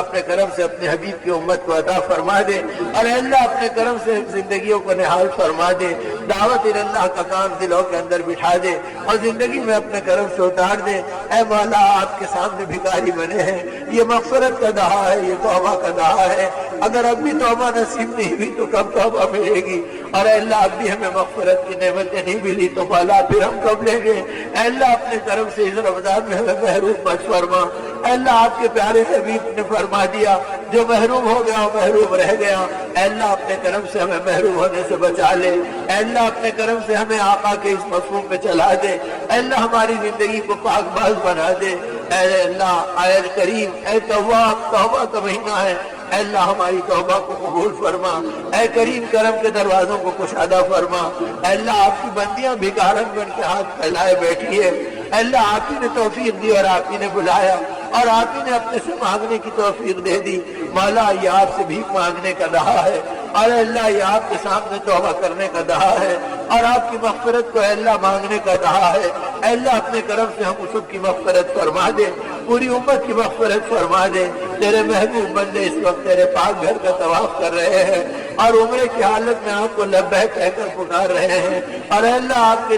اپنے کرم سے اپنے حبیب کی امت کو عطا فرما دے، اور اے اللہ اپنے کرم سے زندگیوں کو نہال فرما دے، دعوت اللہ کا کام دلوں کے اندر بٹھا دے اور زندگی میں اپنے کرم سے اتار دے۔ اے مولا آپ کے سامنے بھکاری بنے ہیں، یہ مغفرت کا دہا ہے، یہ توبہ کا دہا ہے، اگر اب بھی توبہ نصیب نہیں ہوئی تو کب توبہ ملے گی؟ اور اے اللہ اب بھی ہمیں مغفرت کی نعمتیں نہیں ملی تو مولا پھر ہم کب لیں گے؟ اے اللہ اپنے کرم سے اس رمضان میں ہمیں محروم مت فرما۔ اے اللہ آپ کے پیارے حبیب نے فرما دیا جو محروم ہو گیا وہ محروم رہ گیا۔ اے اللہ اپنے کرم سے ہمیں محروم ہونے سے بچا لے۔ اے اللہ اپنے کرم سے ہمیں آقا کے اس مفہوم پہ چلا دے۔ اے اللہ ہماری زندگی کو پاک باز بنا دے۔ اے اللہ اے کریم، اے تواب، توبہ کا مہینہ ہے، اے اللہ ہماری توبہ کو قبول فرما۔ اے کریم کرم کے دروازوں کو کشادہ فرما۔ اے اللہ آپ کی بندیاں بھکارن بن کے ہاتھ پھیلائے بیٹھی ہے، اے اللہ آپ ہی نے توفیق دی اور آپ ہی نے بلایا اور آپ ہی نے اپنے سے مانگنے کی توفیق دے دی۔ مولا یہ آپ سے بھیک مانگنے کا دہا ہے، اور اے اللہ یہ آپ کے سامنے توبہ کرنے کا دہا ہے، اور آپ کی مغفرت کو اے اللہ مانگنے کا دہا ہے۔ اے اللہ اپنے کرم سے ہم سب کی مغفرت فرما دے، پوری امت کی مغفرت فرما دے۔ تیرے محبوب بندے اس وقت تیرے پاک گھر کا طواف کر رہے ہیں، اور عمرے کی حالت میں آپ کو لبیک کہہ کر پکار رہے ہیں، اور اے اللہ آپ کے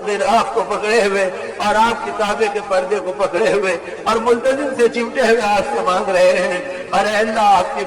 غراف کو پکڑے ہوئے اور آپ کے کعبے کے پردے کو پکڑے ہوئے اور ملتزم سے چمٹے ہوئے آپ سے مانگ رہے ہیں، اور اے اللہ آپ کے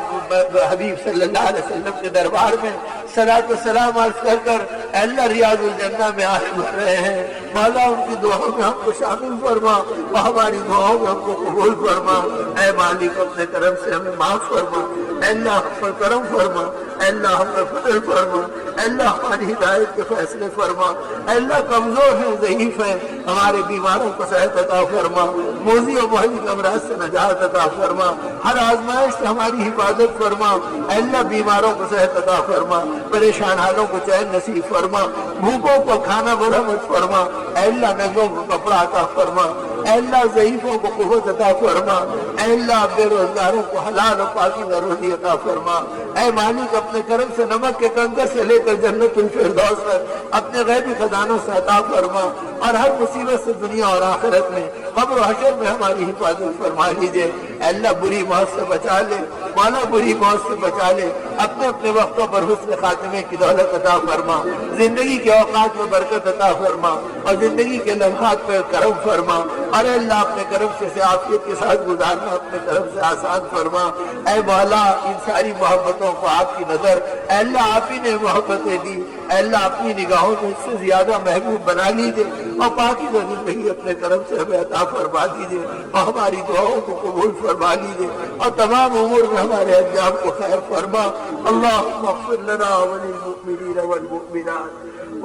حبیب صلی اللہ علیہ وسلم کے دربار میں صلاۃ و سلام عرض کر کر اے اللہ ریاض الجنہ میں آئے بھر رہے ہیں، مولا ان کی دعاؤں میں ہم کو شامل فرما اور ہماری دعاؤں میں ہم کو قبول فرما، اے مالک اپنے کرم سے ہمیں معاف فرما، اے اللہ ہم پر کرم فرما، اے اللہ ہم پر فضل فرما، اے اللہ ہماری ہدایت کے فیصلے فرما، اے اللہ کمزور ہیں ضعیف ہیں ہمارے بیماروں کو صحت عطا فرما، موذی و مہلک امراض سے نجات عطا فرما، ہر آزمائش سے ہماری حفاظت فرما، اے اللہ بیماروں کو صحت عطا فرما، پریشان حالوں کو چین نصیب فرما، بھوکوں کو کھانا برآمد فرما، اے اللہ ننگوں کو کپڑا عطا فرما، اے اللہ ضعیفوں کو قوت عطا فرما، اے اللہ بے روزگاروں کو حلال و پاکیزہ روزی عطا فرما، اے مالک اپنے کرم سے نمک کے کنکر سے لے کر جنت الفردوس تک اپنے غیبی خزانوں سے عطا فرما، اور ہر مصیبت سے دنیا اور آخرت میں قبر و حشر میں ہماری حفاظت فرما لیجیے، اے اللہ بری موت سے بچا لے، مولا بری موت سے بچا لے، اپنے اپنے وقتوں پر حسن خاتمے کی دولت عطا فرما، زندگی کے اوقات میں برکت عطا فرما، اور زندگی کے لمحات پر کرم فرما، اور اے اللہ اپنے کرم سے عافیت کے ساتھ گزارنا اپنے کرم سے آسان فرما، اے مولا ان ساری محبتوں کو آپ کی نظر، اے اللہ آپ ہی نے محبتیں دی، اے اللہ اپنی نگاہوں میں اس سے زیادہ محبوب بنا لیجیے، اور پاکیزہ زندگی اپنے کرم سے ہمیں عطا فرما دیجیے، اور ہماری دعاؤں کو قبول فرما لیجیے، اور تمام امور میں ہمارے انجام کو خیر فرما۔ اللہم اغفر لنا وللمؤمنین والمؤمنات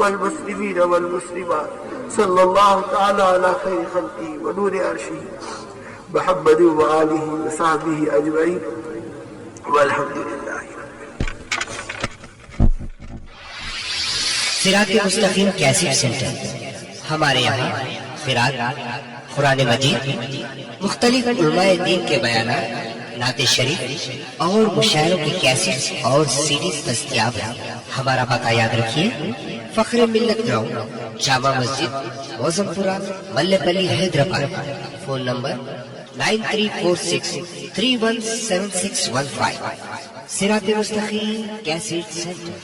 والمسلمین والمسلمات صلی اللہ تعالی علی خیر خلقہ ونور عرشہ محمد وآلہ وصحبہ اجمعین والحمد للہ۔ صراط مستقیم کیسٹ سینٹر ہمارے یہاں قرآن، قرآن مجید، مختلف علماء دین کے بیانات، نعت شریف اور مشاعروں کی کیسٹس اور سیڈیز دستیاب ہیں۔ ہمارا پتہ یاد رکھیے، فخر ملت گراؤنڈ، جامع مسجد، وزم پورہ، ملے پلی، حیدرآباد۔ Phone number 9346317615۔ صراط مستقیم کیسٹ سینٹر۔